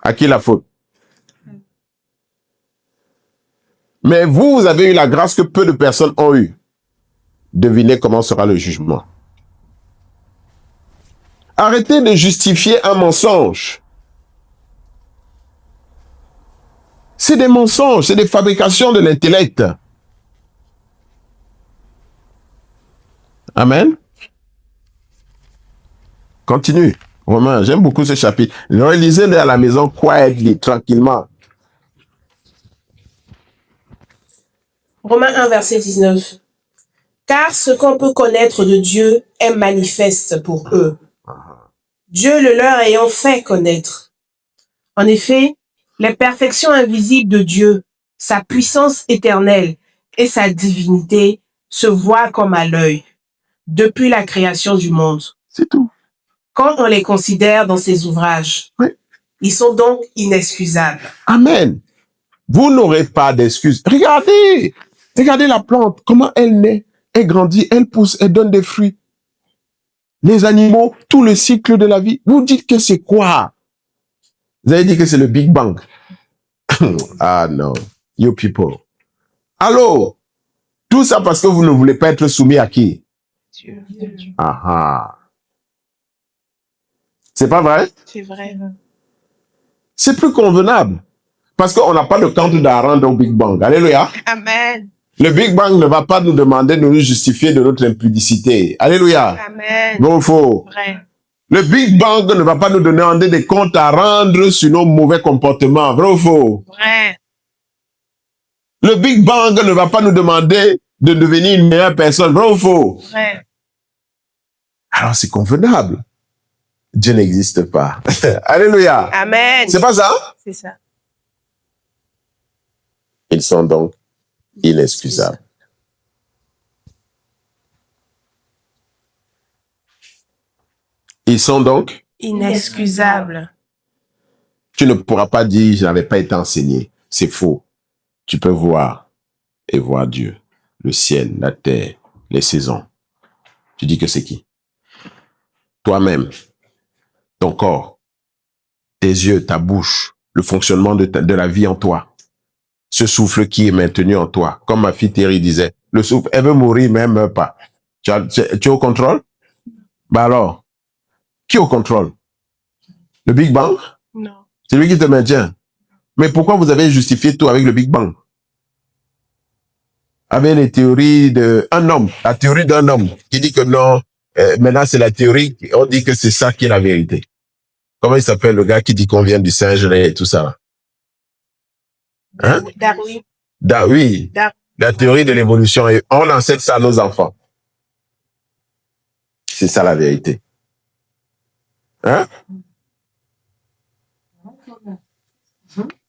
Speaker 1: À qui la faute? Mais vous avez eu la grâce que peu de personnes ont eue. devinez comment sera le jugement. Arrêtez de justifier un mensonge. C'est des mensonges, c'est des fabrications de l'intellect. Amen. Continue. Romain, j'aime beaucoup ce chapitre. Relisez-le à la maison, quietly, tranquillement.
Speaker 3: Romains 1, verset 19. Car ce qu'on peut connaître de Dieu est manifeste pour eux. Dieu le leur ayant fait connaître. En effet, les perfections invisibles de Dieu, sa puissance éternelle et sa divinité se voient comme à l'œil, depuis la création du monde.
Speaker 1: C'est tout.
Speaker 3: Quand on les considère dans ses ouvrages,
Speaker 1: Oui.
Speaker 3: ils sont donc inexcusables.
Speaker 1: Amen. Vous n'aurez pas d'excuses. Regardez. Regardez la plante. Comment elle naît. Elle grandit, elle pousse, elle donne des fruits. Les animaux, tout le cycle de la vie. Vous dites que c'est quoi? Vous avez dit que c'est le Big Bang. Ah non. You people. Allô? Tout ça parce que vous ne voulez pas être soumis à qui?
Speaker 3: Dieu.
Speaker 1: Ah ah. C'est pas vrai?
Speaker 3: C'est vrai.
Speaker 1: C'est plus convenable. Parce qu'on n'a pas de compte d'Aaron au Big Bang. Alléluia.
Speaker 3: Amen.
Speaker 1: Le Big Bang ne va pas nous demander de nous justifier de notre impudicité. Alléluia.
Speaker 3: Amen.
Speaker 1: Bon ou faux?
Speaker 3: Vrai.
Speaker 1: Le Big Bang ne va pas nous demander des comptes à rendre sur nos mauvais comportements. Vrai ou faux?
Speaker 3: Vrai.
Speaker 1: Le Big Bang ne va pas nous demander de devenir une meilleure personne. Vrai ou faux?
Speaker 3: Vrai.
Speaker 1: Alors c'est convenable. Dieu n'existe pas. Alléluia.
Speaker 3: Amen.
Speaker 1: C'est pas ça?
Speaker 3: C'est ça.
Speaker 1: Ils sont donc inexcusables. Ils sont donc,
Speaker 3: Inexcusable.
Speaker 1: tu ne pourras pas dire je n'avais pas été enseigné. C'est faux. Tu peux voir et voir Dieu, le ciel, la terre, les saisons. Tu dis que c'est qui? Toi-même, ton corps, tes yeux, ta bouche, le fonctionnement de la vie en toi. Ce souffle qui est maintenu en toi. Comme ma fille Thierry disait, le souffle, elle veut mourir mais elle ne meurt pas. Tu es au contrôle? Bah alors, qui est au contrôle? Le Big Bang?
Speaker 3: Non.
Speaker 1: C'est lui qui te maintient. Mais pourquoi vous avez justifié tout avec le Big Bang? Avec les théories d'un homme, la théorie d'un homme qui dit que non, maintenant c'est la théorie, on dit que c'est ça qui est la vérité. Comment il s'appelle le gars qui dit qu'on vient du singe et tout ça là? Hein?
Speaker 3: Darwin.
Speaker 1: Oui, la théorie de l'évolution. Et on enseigne ça à nos enfants. C'est ça la vérité. Hein?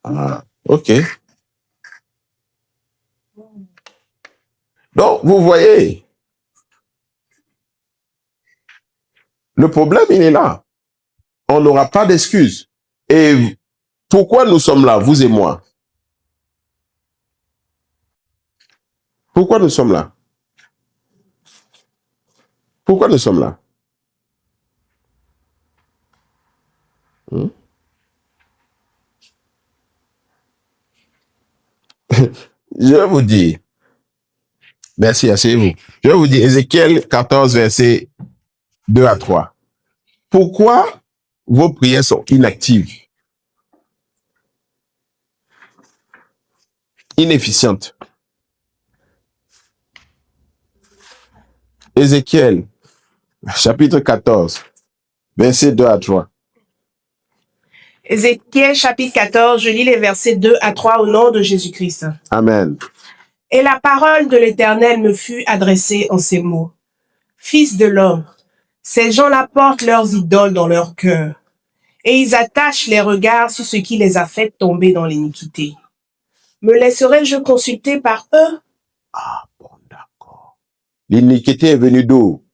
Speaker 1: Ah, ok. Donc, vous voyez, le problème, il est là. On n'aura pas d'excuses. Et pourquoi nous sommes là, vous et moi? Pourquoi nous sommes là? Pourquoi nous sommes là? Je vais vous dire. Merci, asseyez-vous. Je vais vous dire, Ézéchiel 14, verset 2 à 3. Pourquoi vos prières sont inactives? Inefficientes. Ézéchiel, chapitre 14, verset 2 à 3.
Speaker 3: Ézéchiel chapitre 14, je lis les versets 2 à 3 au nom de Jésus-Christ.
Speaker 1: Amen.
Speaker 3: Et la parole de l'Éternel me fut adressée en ces mots. Fils de l'homme, ces gens-là portent leurs idoles dans leur cœur, et ils attachent les regards sur ce qui les a fait tomber dans l'iniquité. Me laisserai-je consulter par eux?
Speaker 1: Ah, bon, d'accord. L'iniquité est venue d'où?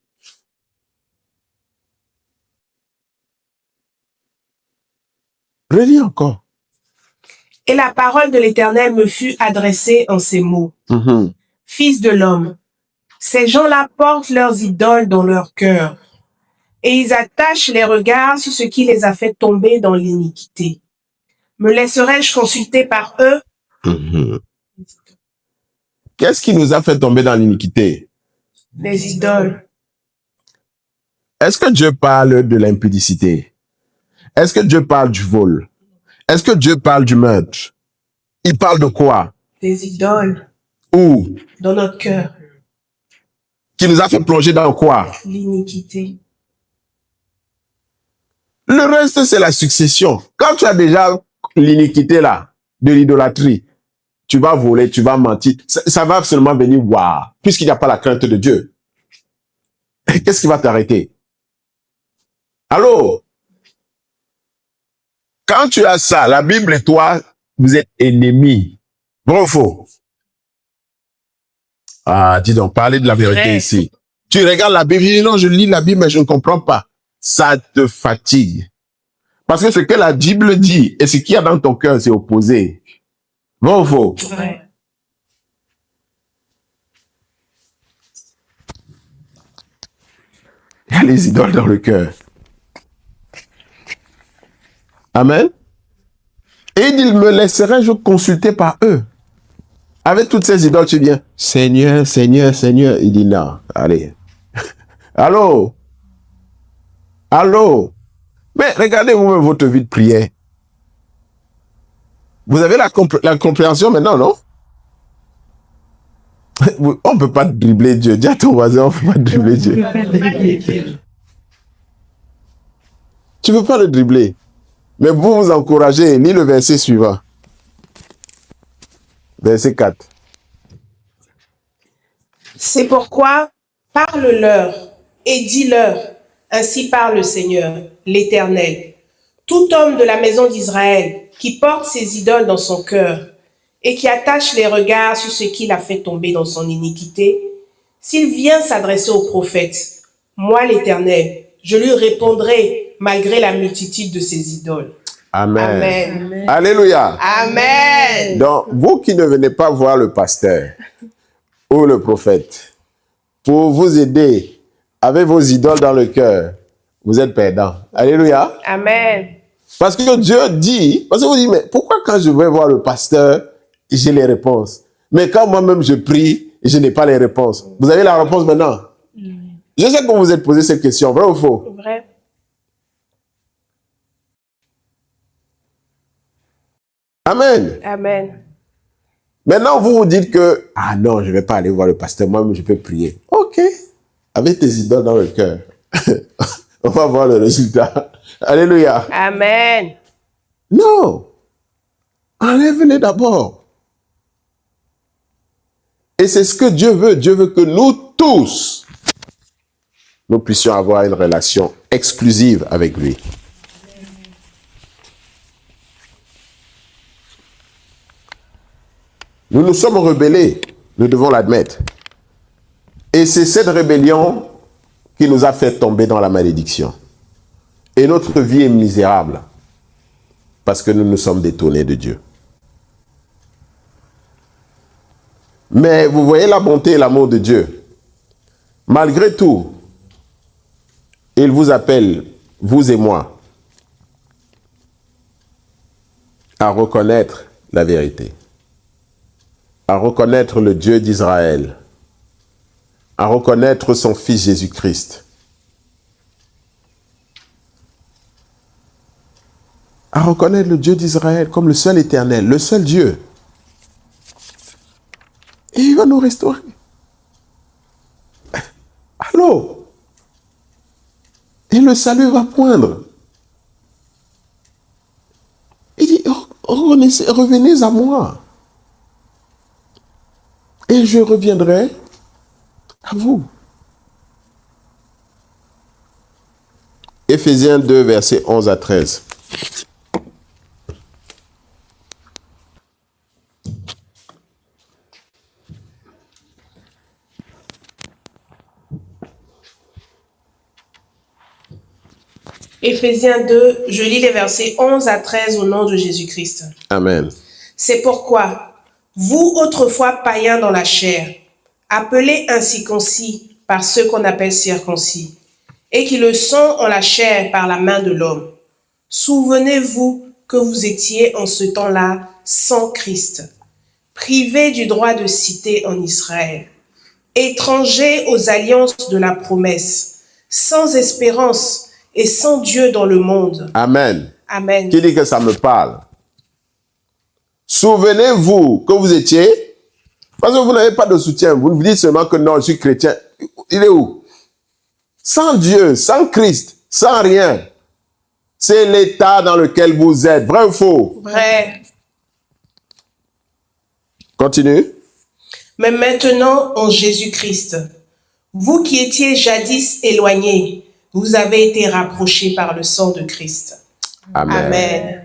Speaker 1: Relis encore.
Speaker 3: Et la parole de l'Éternel me fut adressée en ces mots. Fils de l'homme, ces gens-là portent leurs idoles dans leur cœur, et ils attachent les regards sur ce qui les a fait tomber dans l'iniquité. Me laisserai-je consulter par eux?
Speaker 1: Qu'est-ce qui nous a fait tomber dans l'iniquité?
Speaker 3: Les idoles.
Speaker 1: Est-ce que Dieu parle de l'impudicité? Est-ce que Dieu parle du vol? Est-ce que Dieu parle du meurtre? Il parle de quoi?
Speaker 3: Des idoles.
Speaker 1: Où?
Speaker 3: Dans notre cœur.
Speaker 1: Qui nous a fait plonger dans quoi?
Speaker 3: L'iniquité.
Speaker 1: Le reste, c'est la succession. Quand tu as déjà l'iniquité là, de l'idolâtrie, tu vas voler, tu vas mentir, ça va seulement venir voir, puisqu'il n'y a pas la crainte de Dieu. Qu'est-ce qui va t'arrêter? Allô? Quand tu as ça, la Bible et toi, vous êtes ennemis. Vrai ou faux? Ah, dis donc, parlez de la vérité
Speaker 3: Vrai.
Speaker 1: ici. Tu regardes la Bible, tu dis non, je lis la Bible, mais je ne comprends pas. Ça te fatigue. Parce que ce que la Bible dit et ce qu'il y a dans ton cœur, c'est opposé. Vrai ou faux?
Speaker 3: Vrai.
Speaker 1: Il y a les idoles dans le cœur. Amen. Et il dit, il me laisserai-je consulter par eux. Avec toutes ces idoles, tu viens, Seigneur, Seigneur, Seigneur. Il dit non, allez. Allô? Allô? Mais regardez vous-même votre vie de prière. Vous avez la compréhension maintenant, non? On ne peut pas dribbler Dieu. Dis à ton voisin, on ne peut pas dribbler Dieu. Tu ne peux pas le dribbler. Mais vous vous encouragez. Lis le verset suivant. Verset 4.
Speaker 3: C'est pourquoi parle-leur et dis-leur, ainsi parle le Seigneur, l'Éternel. Tout homme de la maison d'Israël qui porte ses idoles dans son cœur et qui attache les regards sur ce qu'il a fait tomber dans son iniquité, s'il vient s'adresser au prophète, moi l'Éternel, je lui répondrai malgré la multitude de ses idoles.
Speaker 1: Amen.
Speaker 3: Amen.
Speaker 1: Alléluia.
Speaker 3: Amen.
Speaker 1: Donc, vous qui ne venez pas voir le pasteur ou le prophète pour vous aider avec vos idoles dans le cœur, vous êtes perdants. Alléluia.
Speaker 3: Amen.
Speaker 1: Parce que Dieu dit, parce que vous dites, mais pourquoi quand je vais voir le pasteur, j'ai les réponses? Mais quand moi-même je prie, je n'ai pas les réponses. Vous avez la réponse maintenant? Je sais que vous vous êtes posé cette question, vrai ou faux?
Speaker 3: Vrai.
Speaker 1: Amen.
Speaker 3: Amen.
Speaker 1: Maintenant, vous vous dites que, ah non, je ne vais pas aller voir le pasteur, moi-même je peux prier. Ok. Avec tes idoles dans le cœur. On va voir le résultat. Alléluia.
Speaker 3: Amen.
Speaker 1: Non. Enlève-les d'abord. Et c'est ce que Dieu veut. Dieu veut que nous tous, nous puissions avoir une relation exclusive avec lui. Nous nous sommes rebellés, nous devons l'admettre. Et c'est cette rébellion qui nous a fait tomber dans la malédiction. Et notre vie est misérable parce que nous nous sommes détournés de Dieu. Mais vous voyez la bonté et l'amour de Dieu. Malgré tout, il vous appelle, vous et moi, à reconnaître la vérité, à reconnaître le Dieu d'Israël, à reconnaître son Fils Jésus-Christ, à reconnaître le Dieu d'Israël comme le seul éternel, le seul Dieu. Et il va nous restaurer. Allô? Et le salut va poindre. Il dit, revenez à moi. Et je reviendrai à vous. Éphésiens 2, versets 11 à 13.
Speaker 3: Éphésiens 2, je lis les versets 11 à 13 au nom de Jésus-Christ.
Speaker 1: Amen.
Speaker 3: C'est pourquoi, vous autrefois païens dans la chair, appelés incirconcis par ceux qu'on appelle circoncis, et qui le sont en la chair par la main de l'homme, souvenez-vous que vous étiez en ce temps-là sans Christ, privés du droit de cité en Israël, étrangers aux alliances de la promesse, sans espérance et sans Dieu dans le monde.
Speaker 1: Amen.
Speaker 3: Amen.
Speaker 1: Qui dit que ça me parle? Souvenez-vous que vous étiez, parce que vous n'avez pas de soutien, vous vous dites seulement que non, je suis chrétien. Il est où? Sans Dieu, sans Christ, sans rien. C'est l'état dans lequel vous êtes. Vrai ou faux?
Speaker 3: Vrai.
Speaker 1: Continue.
Speaker 3: Mais maintenant, en Jésus-Christ, vous qui étiez jadis éloignés, vous avez été rapprochés par le sang de Christ.
Speaker 1: Amen.
Speaker 3: Amen.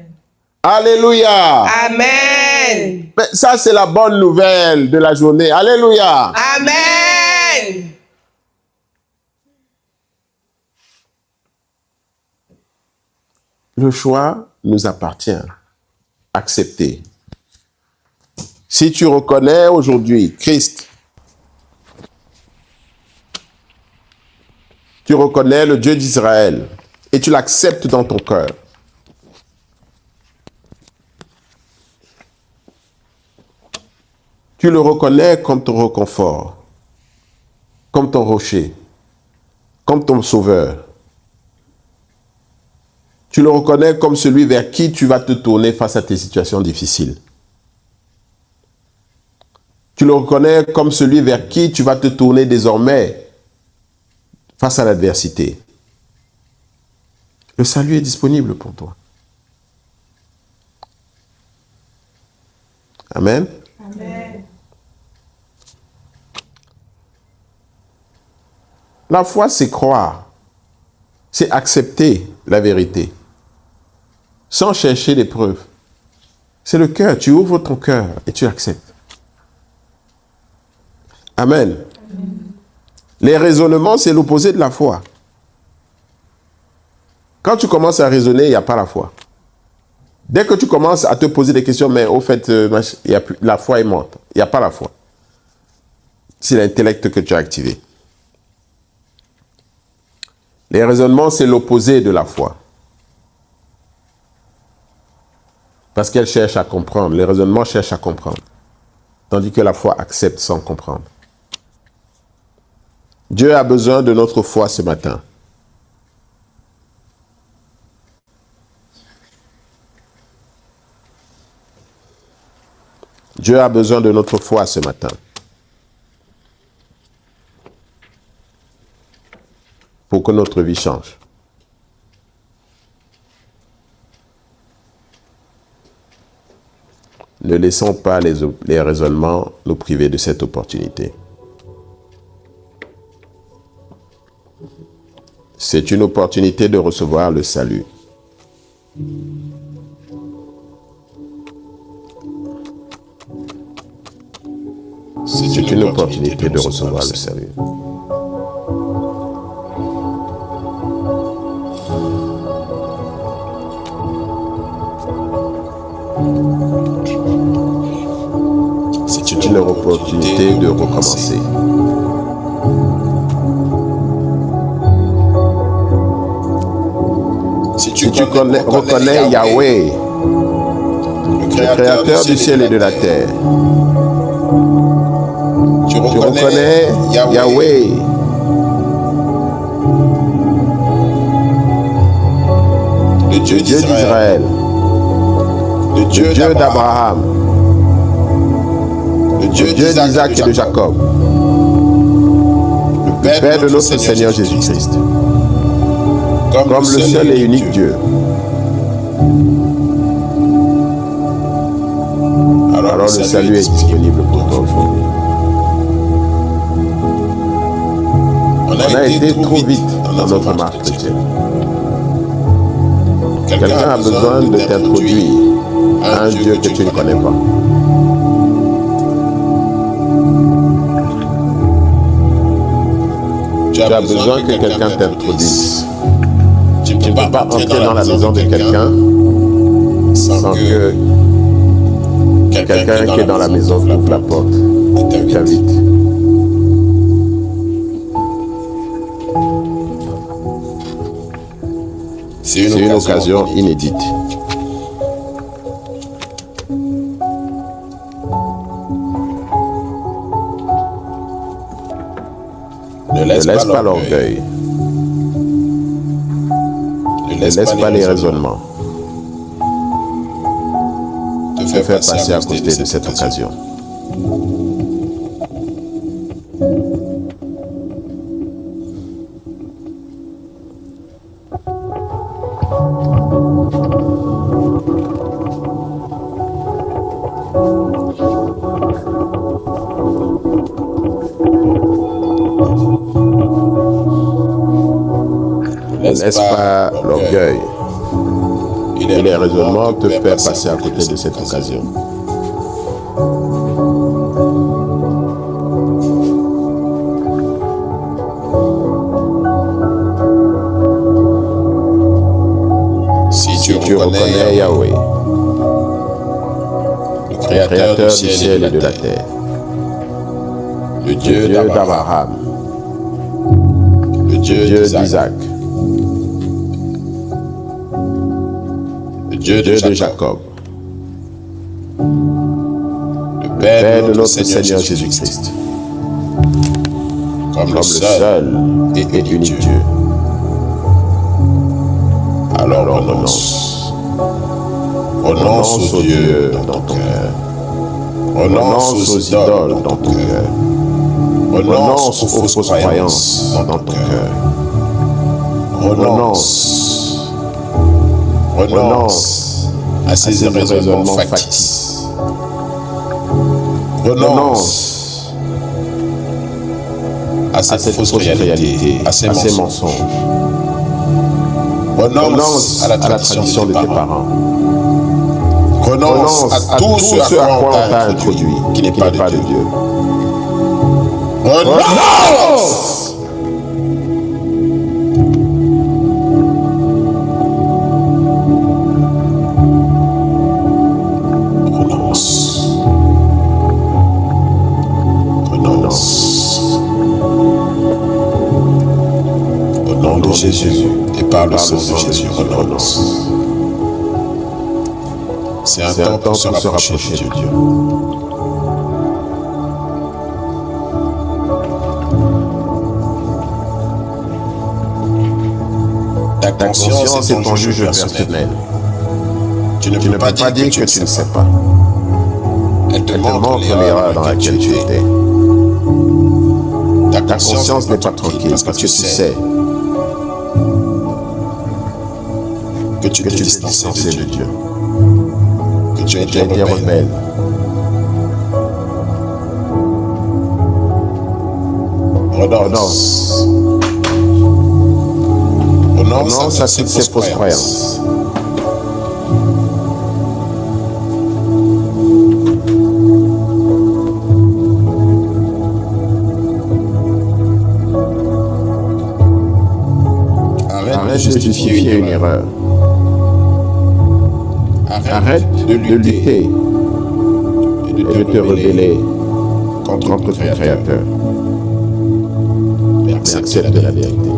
Speaker 1: Alléluia.
Speaker 3: Amen.
Speaker 1: Mais ça, c'est la bonne nouvelle de la journée. Alléluia.
Speaker 3: Amen.
Speaker 1: Le choix nous appartient. Acceptez. Si tu reconnais aujourd'hui Christ, tu reconnais le Dieu d'Israël et tu l'acceptes dans ton cœur, tu le reconnais comme ton réconfort, comme ton rocher, comme ton sauveur. Tu le reconnais comme celui vers qui tu vas te tourner face à tes situations difficiles. Tu le reconnais comme celui vers qui tu vas te tourner désormais face à l'adversité. Le salut est disponible pour toi. Amen.
Speaker 3: Amen.
Speaker 1: La foi, c'est croire. C'est accepter la vérité. Sans chercher les preuves. C'est le cœur. Tu ouvres ton cœur et tu acceptes. Amen. Les raisonnements, c'est l'opposé de la foi. Quand tu commences à raisonner, il n'y a pas la foi. Dès que tu commences à te poser des questions, mais au fait, la foi est morte. Il n'y a pas la foi. C'est l'intellect que tu as activé. Les raisonnements, c'est l'opposé de la foi. Parce qu'elle cherche à comprendre. Les raisonnements cherchent à comprendre. Tandis que la foi accepte sans comprendre. Dieu a besoin de notre foi ce matin. Dieu a besoin de notre foi ce matin. Pour que notre vie change. Ne laissons pas les raisonnements nous priver de cette opportunité. C'est une opportunité de recevoir le salut. C'est une opportunité de recevoir le salut. C'est une opportunité de recommencer. Si tu reconnais Yahweh, le Créateur du ciel et de la terre, tu reconnais Yahweh, le Dieu d'Israël, le Dieu d'Abraham, le Dieu d'Isaac et de Jacob, le Père de notre Seigneur Jésus-Christ, comme le seul et unique Dieu. Alors le salut est disponible pour toi aujourd'hui. On a été trop vite dans notre marche chrétienne. Quelqu'un a besoin de t'introduire à un Dieu que tu ne connais pas. Tu as besoin que quelqu'un t'introduise. Tu ne peux pas entrer dans la maison de quelqu'un sans que quelqu'un qui est dans la maison ouvre la porte et t'invite. C'est une occasion inédite. laisse pas l'orgueil. Ne laisse pas les raisonnements te faire passer à côté de cette occasion. Ne laisse pas l'orgueil et les raisonnements te faire passer à côté de cette occasion. Si tu reconnais Yahweh, le Créateur du ciel et de la terre, le Dieu d'Abraham, le Dieu d'Isaac, le Dieu de Jacob, le Père de notre Seigneur Jésus-Christ, comme le seul et unique Dieu. Alors renonce aux dieux dans ton cœur, renonce aux idoles dans ton cœur, renonce aux fausses croyances dans ton cœur, renonce à ces raisonnements factices, renonce à cette fausse réalité, à ces mensonges, renonce à la tradition de tes parents, renonce à tout ce à quoi on t'a introduit qui n'est pas de Dieu. Renonce! Au nom de Jésus et par le sang de Jésus, renonce. C'est un temps pour se rapprocher de Dieu. Ta conscience est ton juge personnel. Tu ne peux pas dire que tu ne sais pas. Elle te montre l'erreur dans laquelle tu étais. Ta conscience n'est pas tranquille parce que tu sais que tu t'es distancé de Dieu, que tu as été rebelle. Renonce à toutes ces fausses croyances. Arrête de justifier une erreur. Arrête de lutter et de te rebeller contre ton Créateur. Mais accepte la vérité.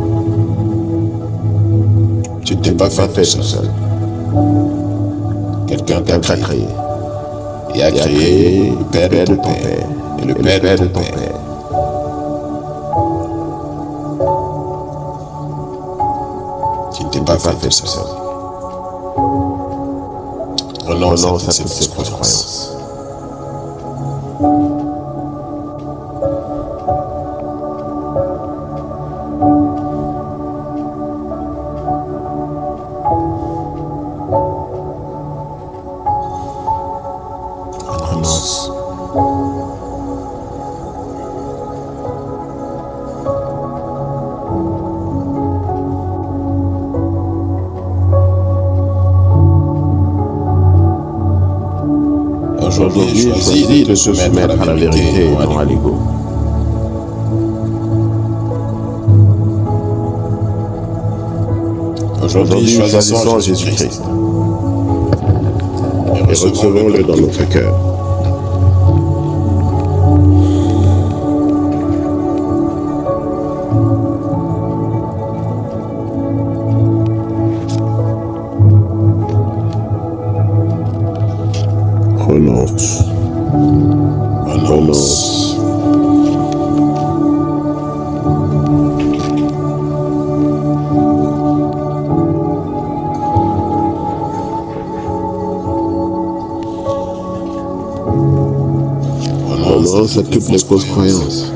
Speaker 1: Tu ne t'es pas fait tout seul. Quelqu'un t'a créé. Et a créé le Père de ton Père et le Père de ton Père. Tu ne t'es pas fait tout seul. Renonce à toutes ces fausses croyances. Renonce. Aujourd'hui, choisis de se soumettre à la vérité et non à l'ego. Aujourd'hui, choisissons Jésus-Christ et recevons-le dans notre cœur. Renonce. Renonce.
Speaker 4: renonce à toutes les fausses croyances.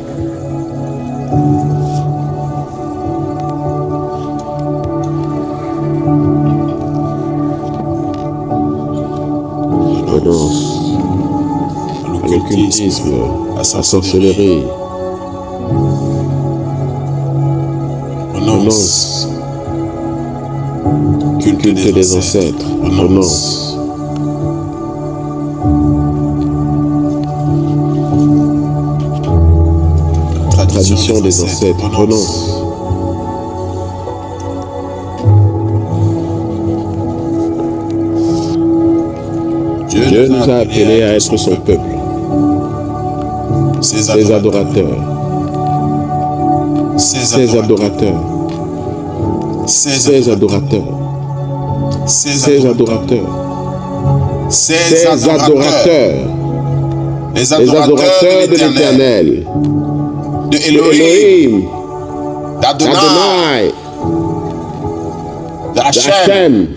Speaker 4: Je renonce à l'occultisme, à la sorcellerie. Renonce au culte des ancêtres. Renonce à la tradition des ancêtres. Renonce Dieu nous a appelés à être son peuple, ses adorateurs, ses adorateurs, ses adorateurs, ses adorateurs, ses adorateurs, les adorateurs de l'Éternel, de Elohim, d'Adonai, d'Hachem,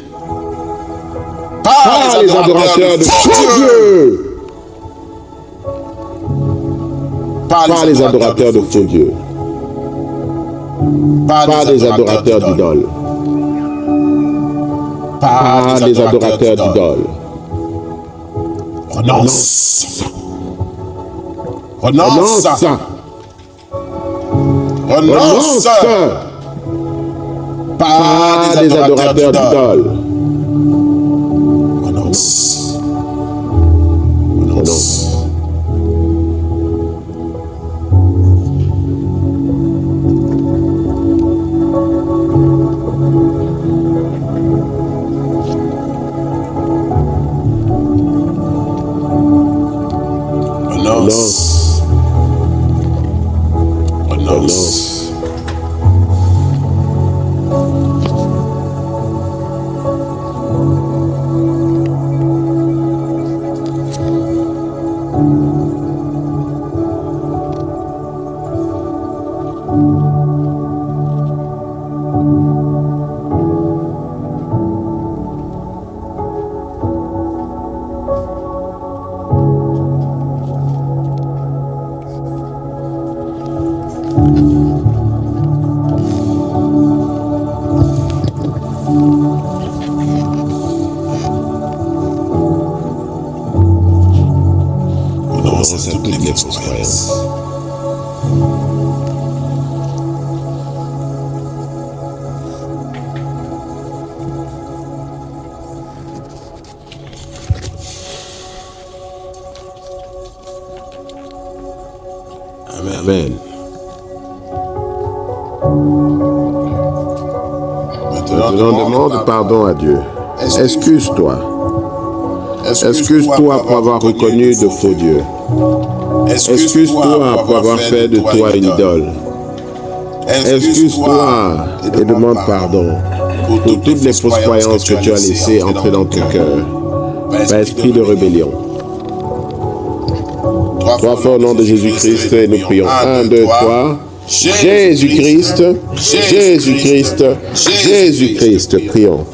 Speaker 4: par les adorateurs de Dieu, par les adorateurs de faux dieux, par les adorateurs d'idoles, par les adorateurs d'idoles.
Speaker 1: Renonce. Renonce. Renonce.
Speaker 4: Par les adorateurs d'idoles.
Speaker 1: Renonce.
Speaker 4: Renonce.
Speaker 1: Renonce. Renonce.
Speaker 4: Renonce à toutes les fausses croyances. Amen. Maintenant, demande pardon à Dieu. Excuse-toi. Excuse-toi pour avoir reconnu de faux dieux. Excuse-toi pour avoir fait de toi une idole. Excuse-toi et demande pardon pour toutes les fausses croyances que tu as laissées entrer dans ton cœur par esprit de rébellion. 3 fois au nom de Jésus-Christ et nous prions. 1, 2, 3. Jésus-Christ, Jésus-Christ, Jésus-Christ, prions.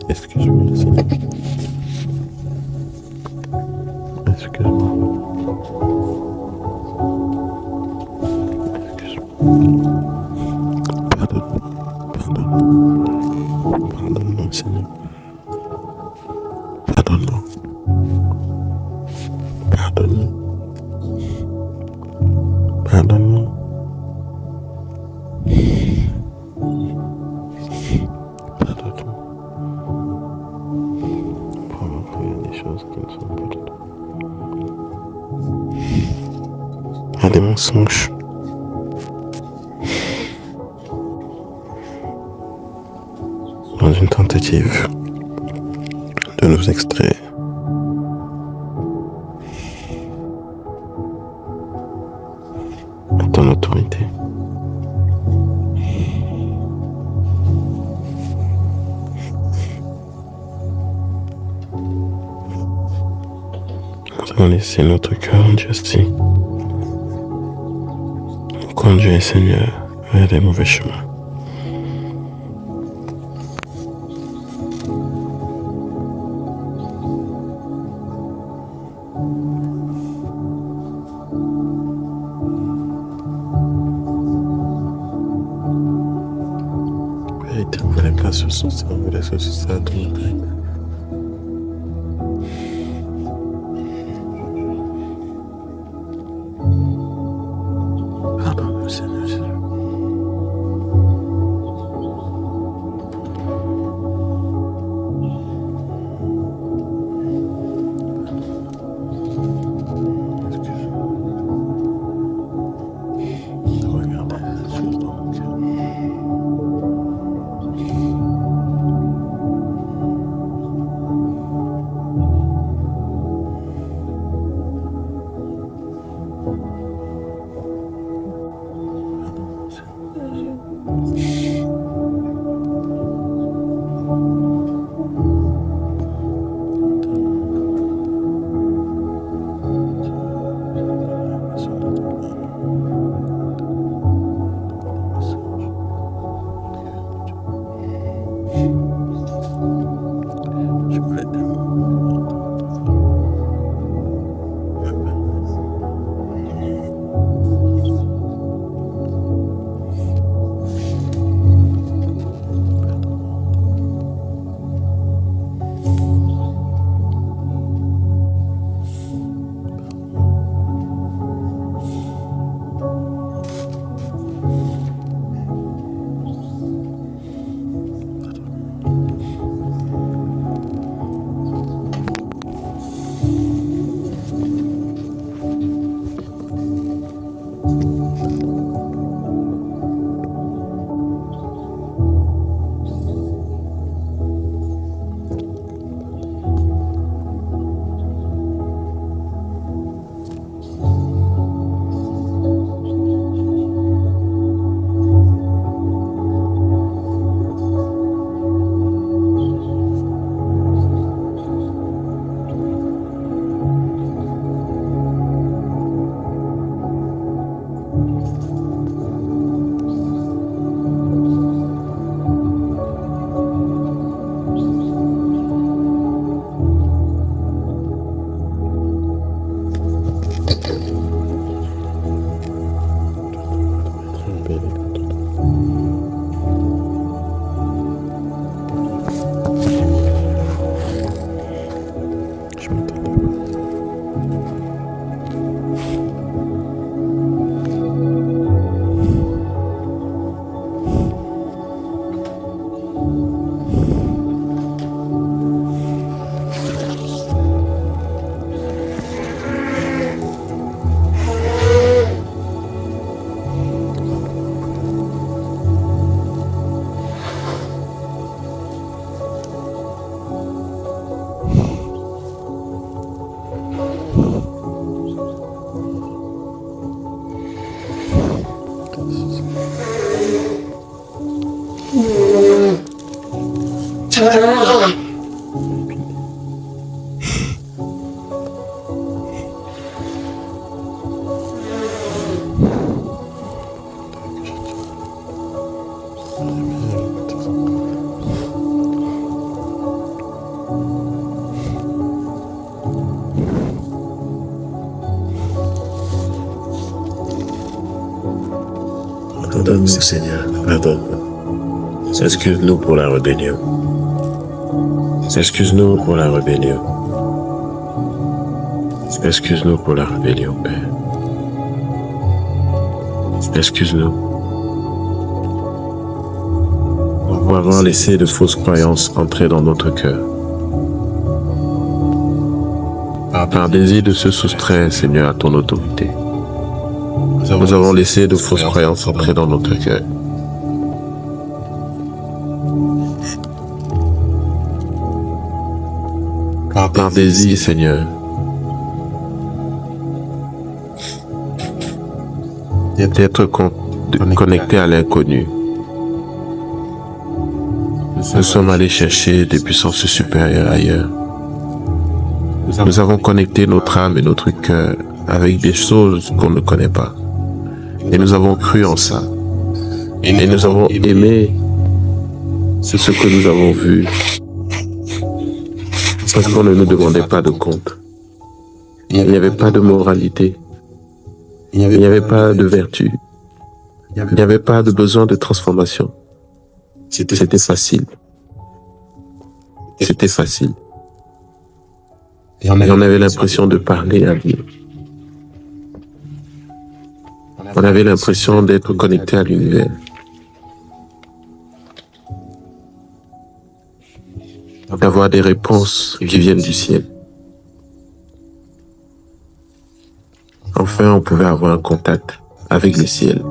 Speaker 4: Excuse-moi, Seigneur. Excuse-moi. Pardonne-moi, Seigneur. Pardonne-moi. Pardonne-moi. Pardonne-moi. Pardonne-moi. Pour avoir fait des choses qui ne sont pas de toi. À des mensonges. Dans une tentative de nous extraire de ton autorité. Nous allons laisser notre cœur endurci
Speaker 5: conduis, Seigneur, vers les mauvais chemins. Et trouve la place sur son cerveau, la société à ton taille. Pardonne-nous, Seigneur Jésus. Regardez les choses dans mon cœur. Je voulais Je m'attendais pas. Pardonne-nous, Seigneur, pardonne-nous. Excuse-nous pour la rébellion. Excuse-nous pour la rébellion. Excuse-nous pour la rébellion, Père. Excuse-nous pour avoir laissé de fausses croyances entrer dans notre cœur. Par désir de se soustraire, Seigneur, à ton autorité. Nous avons laissé de fausses croyances entrer dans notre cœur. Par désir, Seigneur, d'être connecté à l'inconnu. Nous sommes allés chercher des puissances supérieures ailleurs. Nous avons connecté notre âme et notre cœur avec des choses qu'on ne connaît pas. Et nous avons cru en ça. Et nous avons aimé ce que nous avons vu. Parce qu'on ne nous demandait pas de compte. Il n'y avait pas de moralité. Il n'y avait pas de vertu. Il n'y avait pas de besoin de transformation. C'était facile. C'était facile. Et on avait l'impression de parler à Dieu. On avait l'impression d'être connecté à l'univers. D'avoir des réponses qui viennent du ciel. Enfin, on pouvait avoir un contact avec le ciel,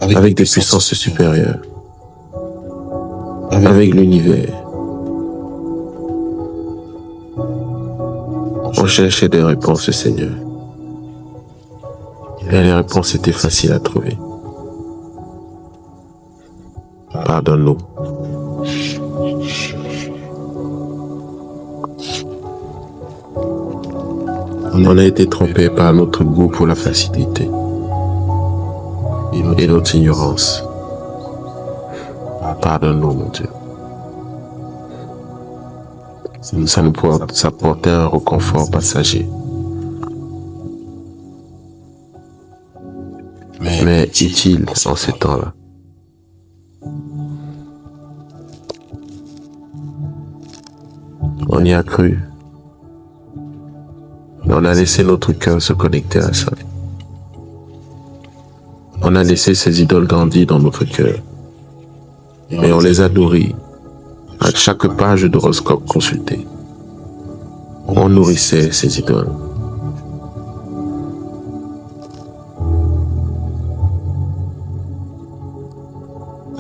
Speaker 5: avec des puissances supérieures, avec l'univers. On cherchait des réponses, Seigneur. Et les réponses étaient faciles à trouver. Pardonne-nous. On a été trompé par notre goût pour la facilité et notre ignorance. Pardonne-nous, mon Dieu. Ça portait un réconfort passager. Mais utile en ces temps-là. On y a cru. Mais on a laissé notre cœur se connecter à ça. On a laissé ces idoles grandir dans notre cœur. Et on les a nourris. À chaque page d'horoscope consultée, on nourrissait ces idoles.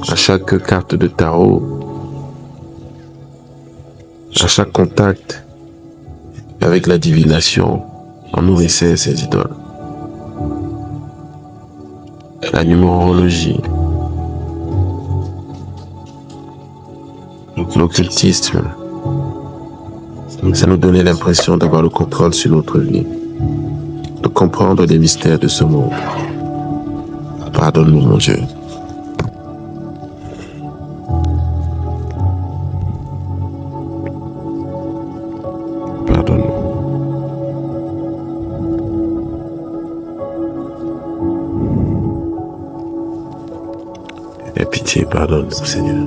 Speaker 5: À chaque carte de tarot, à chaque contact avec la divination, on nourrissait ces idoles. La numérologie, l'occultisme, ça nous donnait l'impression d'avoir le contrôle sur notre vie, de comprendre les mystères de ce monde. Pardonne-nous, mon Dieu. Pardonne-nous. Aie pitié, pardonne-nous, Seigneur.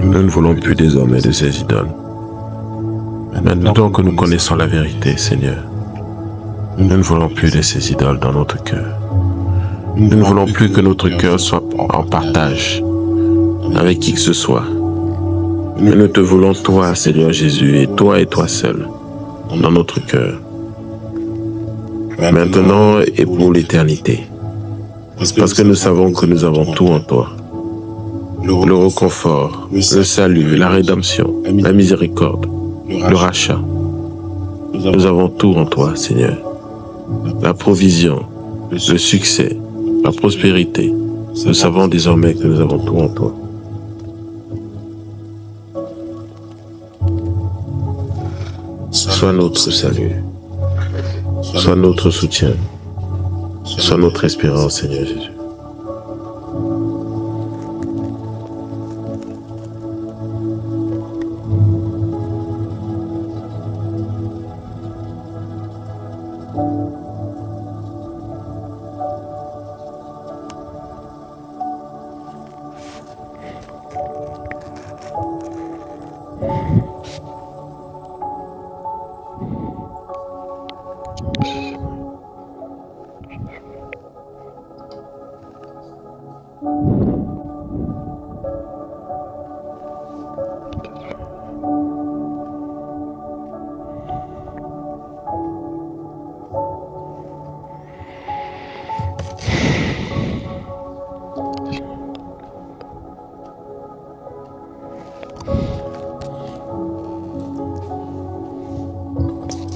Speaker 5: Nous ne voulons plus désormais de ces idoles. Maintenant que nous connaissons la vérité, Seigneur, nous ne voulons plus de ces idoles dans notre cœur. Nous ne voulons plus que notre cœur soit en partage avec qui que ce soit. Mais nous te voulons toi, Seigneur Jésus, et toi seul, dans notre cœur. Maintenant et pour l'éternité. Parce que nous savons que nous avons tout en toi. Le réconfort, le salut, la rédemption, la miséricorde, le rachat. Nous avons tout en toi, Seigneur. La provision, le succès, la prospérité. Nous savons désormais que nous avons tout en toi. Sois notre salut, sois notre soutien, sois notre espérance, Seigneur Jésus.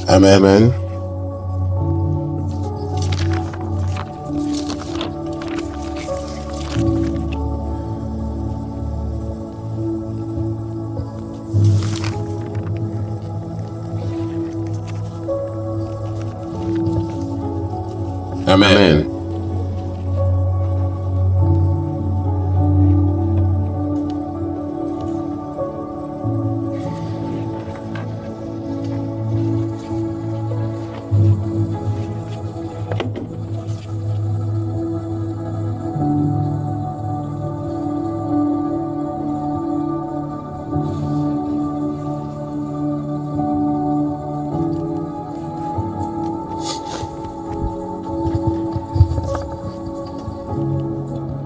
Speaker 5: Amen.
Speaker 1: Amen.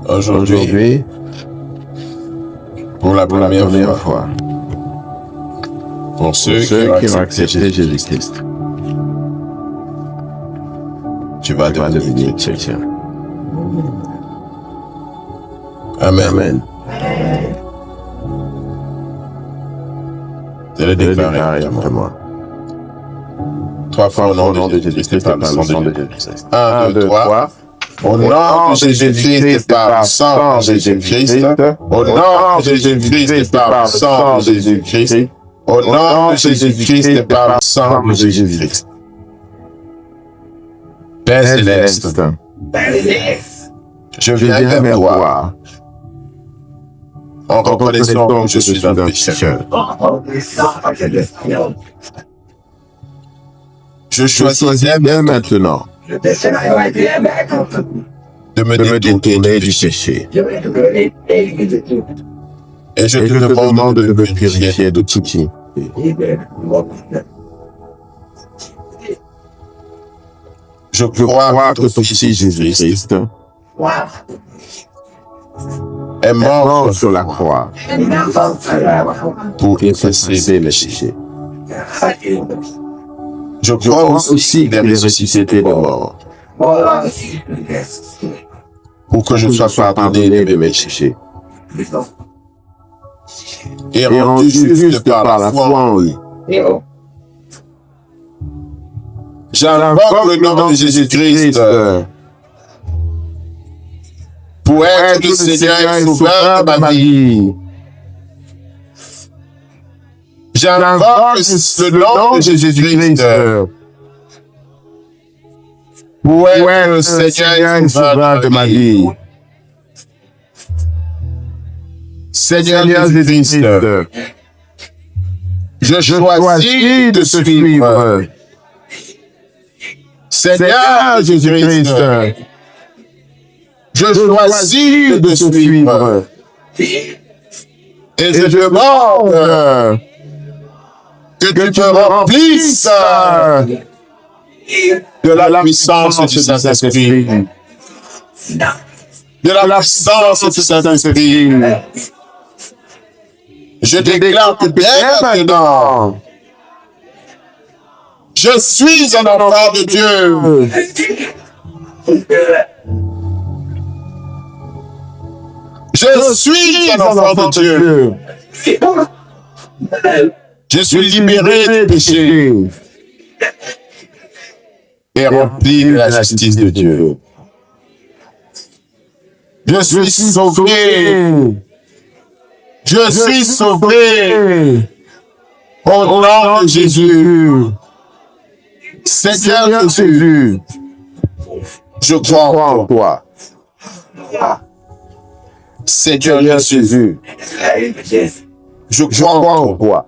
Speaker 1: Aujourd'hui, pour la première fois, pour ceux qui ont accepté Jésus-Christ, tu vas devenir chrétien. Amen. Je le déclare après moi. 3 fois au nom de Jésus-Christ, par le sang de Jésus-Christ. 1, 2, 3. Au nom de Jésus-Christ et par le sang de Jésus-Christ, au nom de Jésus-Christ et par le sang de Jésus-Christ, au nom de Jésus-Christ et par le sang de Jésus-Christ. Père céleste, je viens vers toi en reconnaissant que je suis un pécheur. Je choisis bien maintenant de me détourner du péché. Et je te demande de me purifier de tout qui. Je crois que ton Fils Jésus-Christ est mort sur la croix pour effacer mes péchés. Je crois aussi qu'il est ressuscité de mort pour que je sois pardonné de mes péchés et rendu juste par la foi en lui. J'invoque le nom de Jésus-Christ pour être le Seigneur et Sauveur de ma vie. J'invoque le nom de Jésus-Christ pour être le Seigneur et Sauveur de ma vie. Seigneur Jésus-Christ, je choisis de te suivre. Seigneur Jésus-Christ, je choisis de te suivre. Et je demande que tu me remplisses de la puissance du Saint-Esprit. De la puissance du Saint-Esprit. Je déclare que bien maintenant, je suis un enfant de Dieu. Je suis un enfant de Dieu. Je suis libéré du péché et rempli de la justice de Dieu. Je suis sauvé. Je suis sauvé au nom de Jésus. Seigneur Jésus, je crois en toi. Seigneur Jésus, je crois en toi.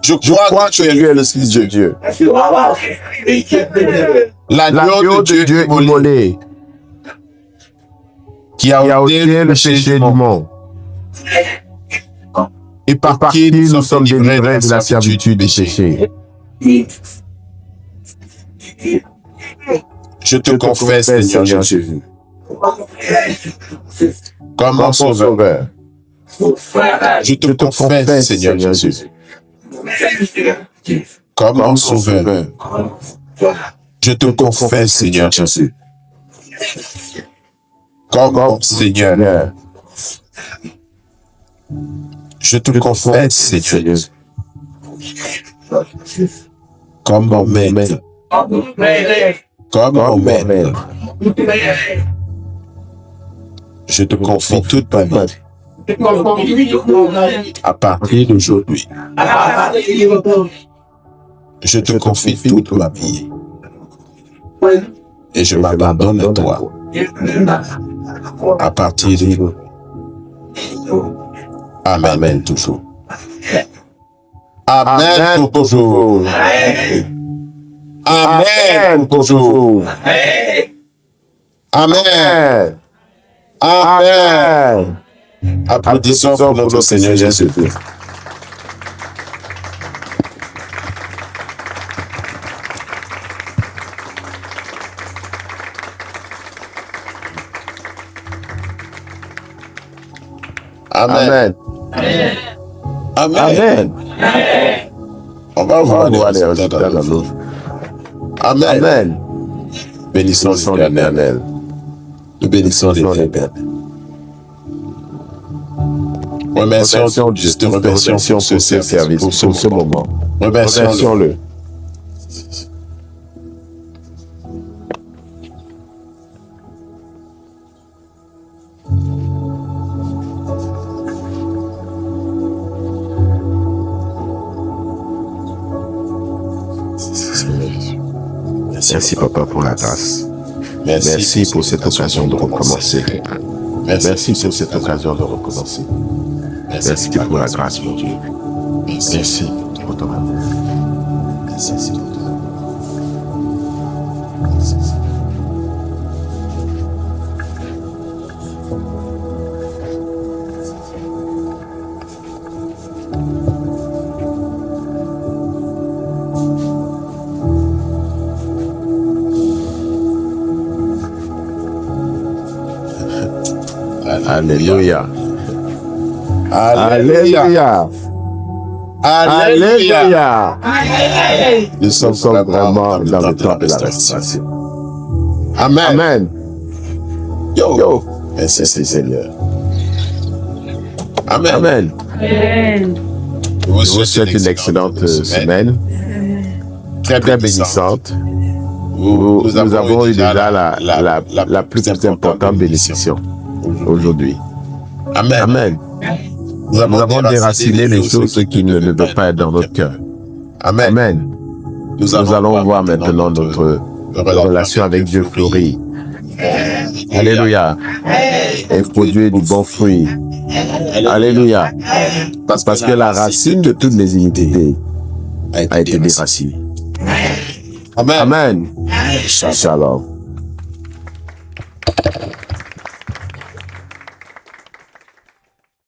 Speaker 1: Je crois que tu es le Fils de Dieu. L'agneau de Dieu immolé, qui a ôté le péché du monde, et par qui nous sommes délivrés de la servitude du péché. Je te confesse, Seigneur Jésus, comme mon Sauveur. Je te confesse, Seigneur Jésus, comme mon Sauveur. Je te confesse, Seigneur Jésus, comme mon Seigneur. Je te confesse, Seigneur Jésus, comme mon Maître. Comme mon Maître. Je te confie toute ma vie. À partir d'aujourd'hui, je te confie toute ma vie. Et je m'abandonne à toi. À partir de... Amen. Amen toujours. Amen pour toujours. Amen pour toujours. Amen. Amen. Applaudissons pour notre Seigneur Jésus-Christ. Amen. Amen. Amen. On va voir les résultats dans l'autre. Amen. Amen. Bénissons l'Éternel. Nous bénissons l'Éternel. Remercions Dieu, te remercions pour ce service, pour ce moment. Remercions-le.
Speaker 5: Merci Papa pour la grâce. Merci pour cette occasion de recommencer. Merci pour cette occasion de recommencer. Merci pour la grâce, mon Dieu. Merci pour ton amour. Merci pour ton amour. Alléluia. Alléluia. Alléluia. Nous sommes vraiment dans le temps de la restauration. Amen. Amen. Yo. Merci Seigneur. Amen. Amen. Je vous souhaite une excellente semaine. Très bénissante. Nous avons eu déjà la plus importante bénédiction aujourd'hui. Amen. Amen. Nous avons déraciné les choses qui ne peuvent pas être dans notre cœur. Amen. Amen. Nous allons voir maintenant notre relation avec Dieu fleurir. Alléluia. Et produire du bon fruit. Alléluia. Parce que la racine de toutes les iniquités a été déracinée. Amen. Amen. Shalom.